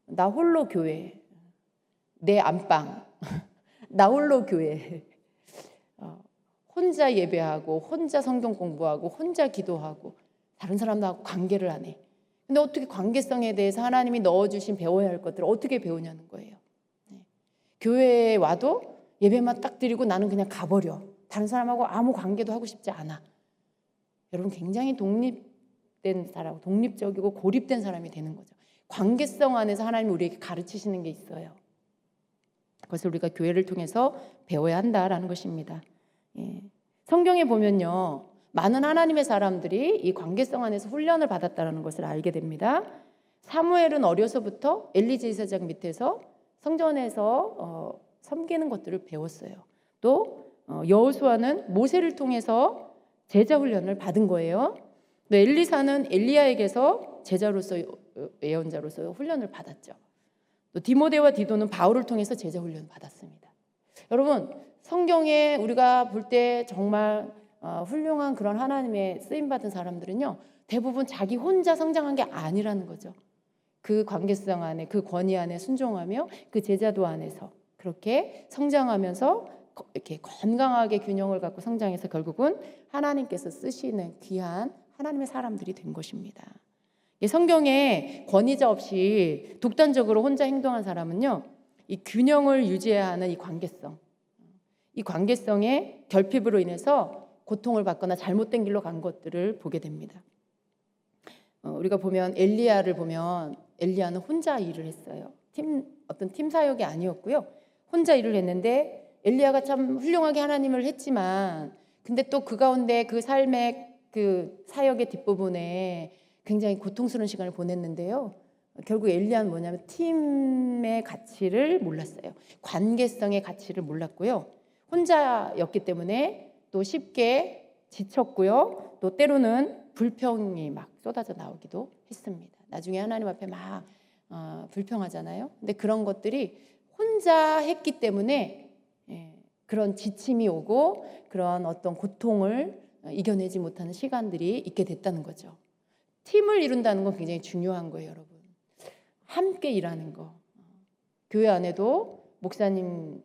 [SPEAKER 1] 나 홀로 교회, 내 안방, 나 홀로 교회. 혼자 예배하고 혼자 성경 공부하고 혼자 기도하고 다른 사람들하고 관계를 안 해. 근데 어떻게 관계성에 대해서 하나님이 넣어주신 배워야 할 것들을 어떻게 배우냐는 거예요. 교회에 와도 예배만 딱 드리고 나는 그냥 가버려. 다른 사람하고 아무 관계도 하고 싶지 않아. 여러분 굉장히 독립된 사람, 독립적이고 고립된 사람이 되는 거죠. 관계성 안에서 하나님이 우리에게 가르치시는 게 있어요. 그것을 우리가 교회를 통해서 배워야 한다라는 것입니다. 성경에 보면요, 많은 하나님의 사람들이 이 관계성 안에서 훈련을 받았다는 것을 알게 됩니다. 사무엘은 어려서부터 엘리 제사장 밑에서 성전에서 섬기는 것들을 배웠어요. 또 여호수아는 모세를 통해서 제자 훈련을 받은 거예요. 또 엘리사는 엘리야에게서 제자로서 예언자로서 훈련을 받았죠. 또 디모데와 디도는 바울을 통해서 제자 훈련을 받았습니다. 여러분 성경에 우리가 볼 때 정말 훌륭한 그런 하나님의 쓰임받은 사람들은요, 대부분 자기 혼자 성장한 게 아니라는 거죠. 그 관계성 안에, 그 권위 안에 순종하며 그 제자도 안에서 그렇게 성장하면서 이렇게 건강하게 균형을 갖고 성장해서 결국은 하나님께서 쓰시는 귀한 하나님의 사람들이 된 것입니다. 성경에 권위자 없이 독단적으로 혼자 행동한 사람은요, 이 균형을 유지해야 하는 이 관계성의 결핍으로 인해서 고통을 받거나 잘못된 길로 간 것들을 보게 됩니다. 우리가 보면 엘리야를 보면 엘리야는 혼자 일을 했어요. 어떤 팀 사역이 아니었고요. 혼자 일을 했는데 엘리야가 참 훌륭하게 하나님을 했지만 근데 또 그 가운데 그 삶의 그 사역의 뒷부분에 굉장히 고통스러운 시간을 보냈는데요. 결국 엘리야는 뭐냐면 팀의 가치를 몰랐어요. 관계성의 가치를 몰랐고요. 혼자였기 때문에 또 쉽게 지쳤고요. 또 때로는 불평이 막 쏟아져 나오기도 했습니다. 나중에 하나님 앞에 막 불평하잖아요. 근데 그런 것들이 혼자 했기 때문에 그런 지침이 오고 그런 어떤 고통을 이겨내지 못하는 시간들이 있게 됐다는 거죠. 팀을 이룬다는 건 굉장히 중요한 거예요, 여러분. 함께 일하는 거. 교회 안에도 목사님,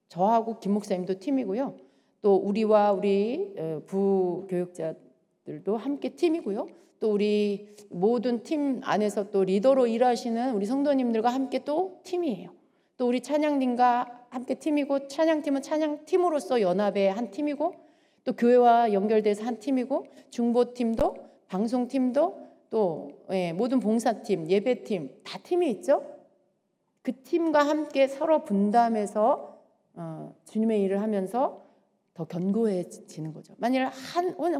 [SPEAKER 1] 저하고 김 목사님도 팀이고요. 또 우리와 우리 부교육자들도 함께 팀이고요. 또 우리 모든 팀 안에서 또 리더로 일하시는 우리 성도님들과 함께 또 팀이에요. 또 우리 찬양팀과 함께 팀이고, 찬양팀은 찬양팀으로서 연합의 한 팀이고, 또 교회와 연결돼서 한 팀이고, 중보팀도 방송팀도 또 모든 봉사팀, 예배팀 다 팀이 있죠. 그 팀과 함께 서로 분담해서 주님의 일을 하면서 더 견고해지는 거죠. 만일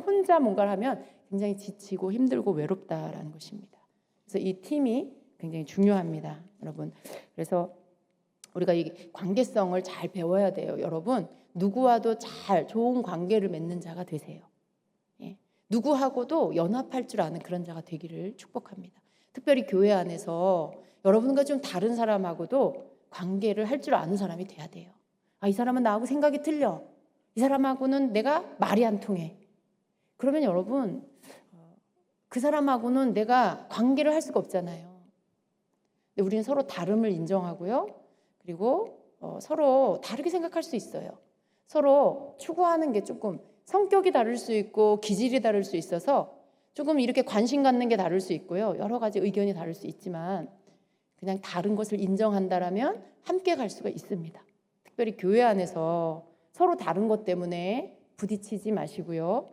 [SPEAKER 1] 혼자 뭔가를 하면 굉장히 지치고 힘들고 외롭다라는 것입니다. 그래서 이 팀이 굉장히 중요합니다, 여러분. 그래서 우리가 이 관계성을 잘 배워야 돼요, 여러분. 누구와도 잘 좋은 관계를 맺는 자가 되세요. 누구하고도 연합할 줄 아는 그런 자가 되기를 축복합니다. 특별히 교회 안에서 여러분과 좀 다른 사람하고도 관계를 할 줄 아는 사람이 돼야 돼요. 이 사람은 나하고 생각이 틀려. 이 사람하고는 내가 말이 안 통해. 그러면 여러분 그 사람하고는 내가 관계를 할 수가 없잖아요. 근데 우리는 서로 다름을 인정하고요. 그리고 서로 다르게 생각할 수 있어요. 서로 추구하는 게 조금 성격이 다를 수 있고 기질이 다를 수 있어서 조금 이렇게 관심 갖는 게 다를 수 있고요. 여러 가지 의견이 다를 수 있지만 그냥 다른 것을 인정한다라면 함께 갈 수가 있습니다. 특별히 교회 안에서 서로 다른 것 때문에 부딪히지 마시고요.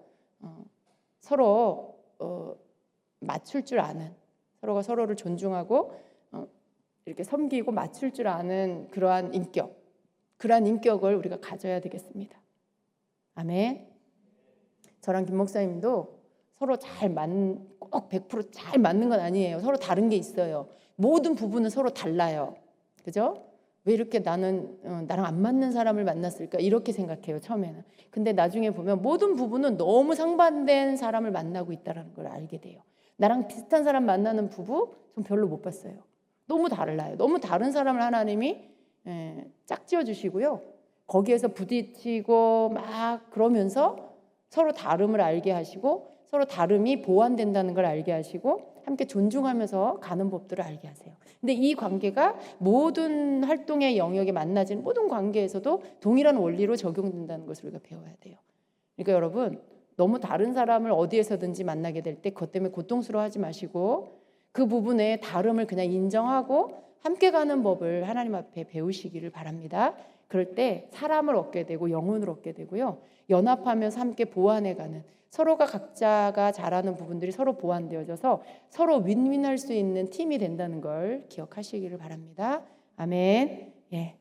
[SPEAKER 1] 서로 맞출 줄 아는, 서로가 서로를 존중하고 이렇게 섬기고 맞출 줄 아는 그러한 인격을 우리가 가져야 되겠습니다. 아멘. 저랑 김 목사님도 서로 꼭 100% 잘 맞는 건 아니에요. 서로 다른 게 있어요. 모든 부분은 서로 달라요. 그죠? 왜 이렇게 나는 나랑 안 맞는 사람을 만났을까? 이렇게 생각해요, 처음에는. 근데 나중에 보면 모든 부분은 너무 상반된 사람을 만나고 있다는 걸 알게 돼요. 나랑 비슷한 사람 만나는 부부 전 별로 못 봤어요. 너무 달라요. 너무 다른 사람을 하나님이 짝지어 주시고요. 거기에서 부딪히고 막 그러면서 서로 다름을 알게 하시고 서로 다름이 보완된다는 걸 알게 하시고 함께 존중하면서 가는 법들을 알게 하세요. 근데 이 관계가 모든 활동의 영역에 만나지는 모든 관계에서도 동일한 원리로 적용된다는 것을 우리가 배워야 돼요. 그러니까 여러분 너무 다른 사람을 어디에서든지 만나게 될 때 그것 때문에 고통스러워하지 마시고 그 부분의 다름을 그냥 인정하고 함께 가는 법을 하나님 앞에 배우시기를 바랍니다. 그럴 때 사람을 얻게 되고 영혼을 얻게 되고요. 연합하면서 함께 보완해가는 서로가 각자가 잘하는 부분들이 서로 보완되어져서 서로 윈윈할 수 있는 팀이 된다는 걸 기억하시기를 바랍니다. 아멘. 예.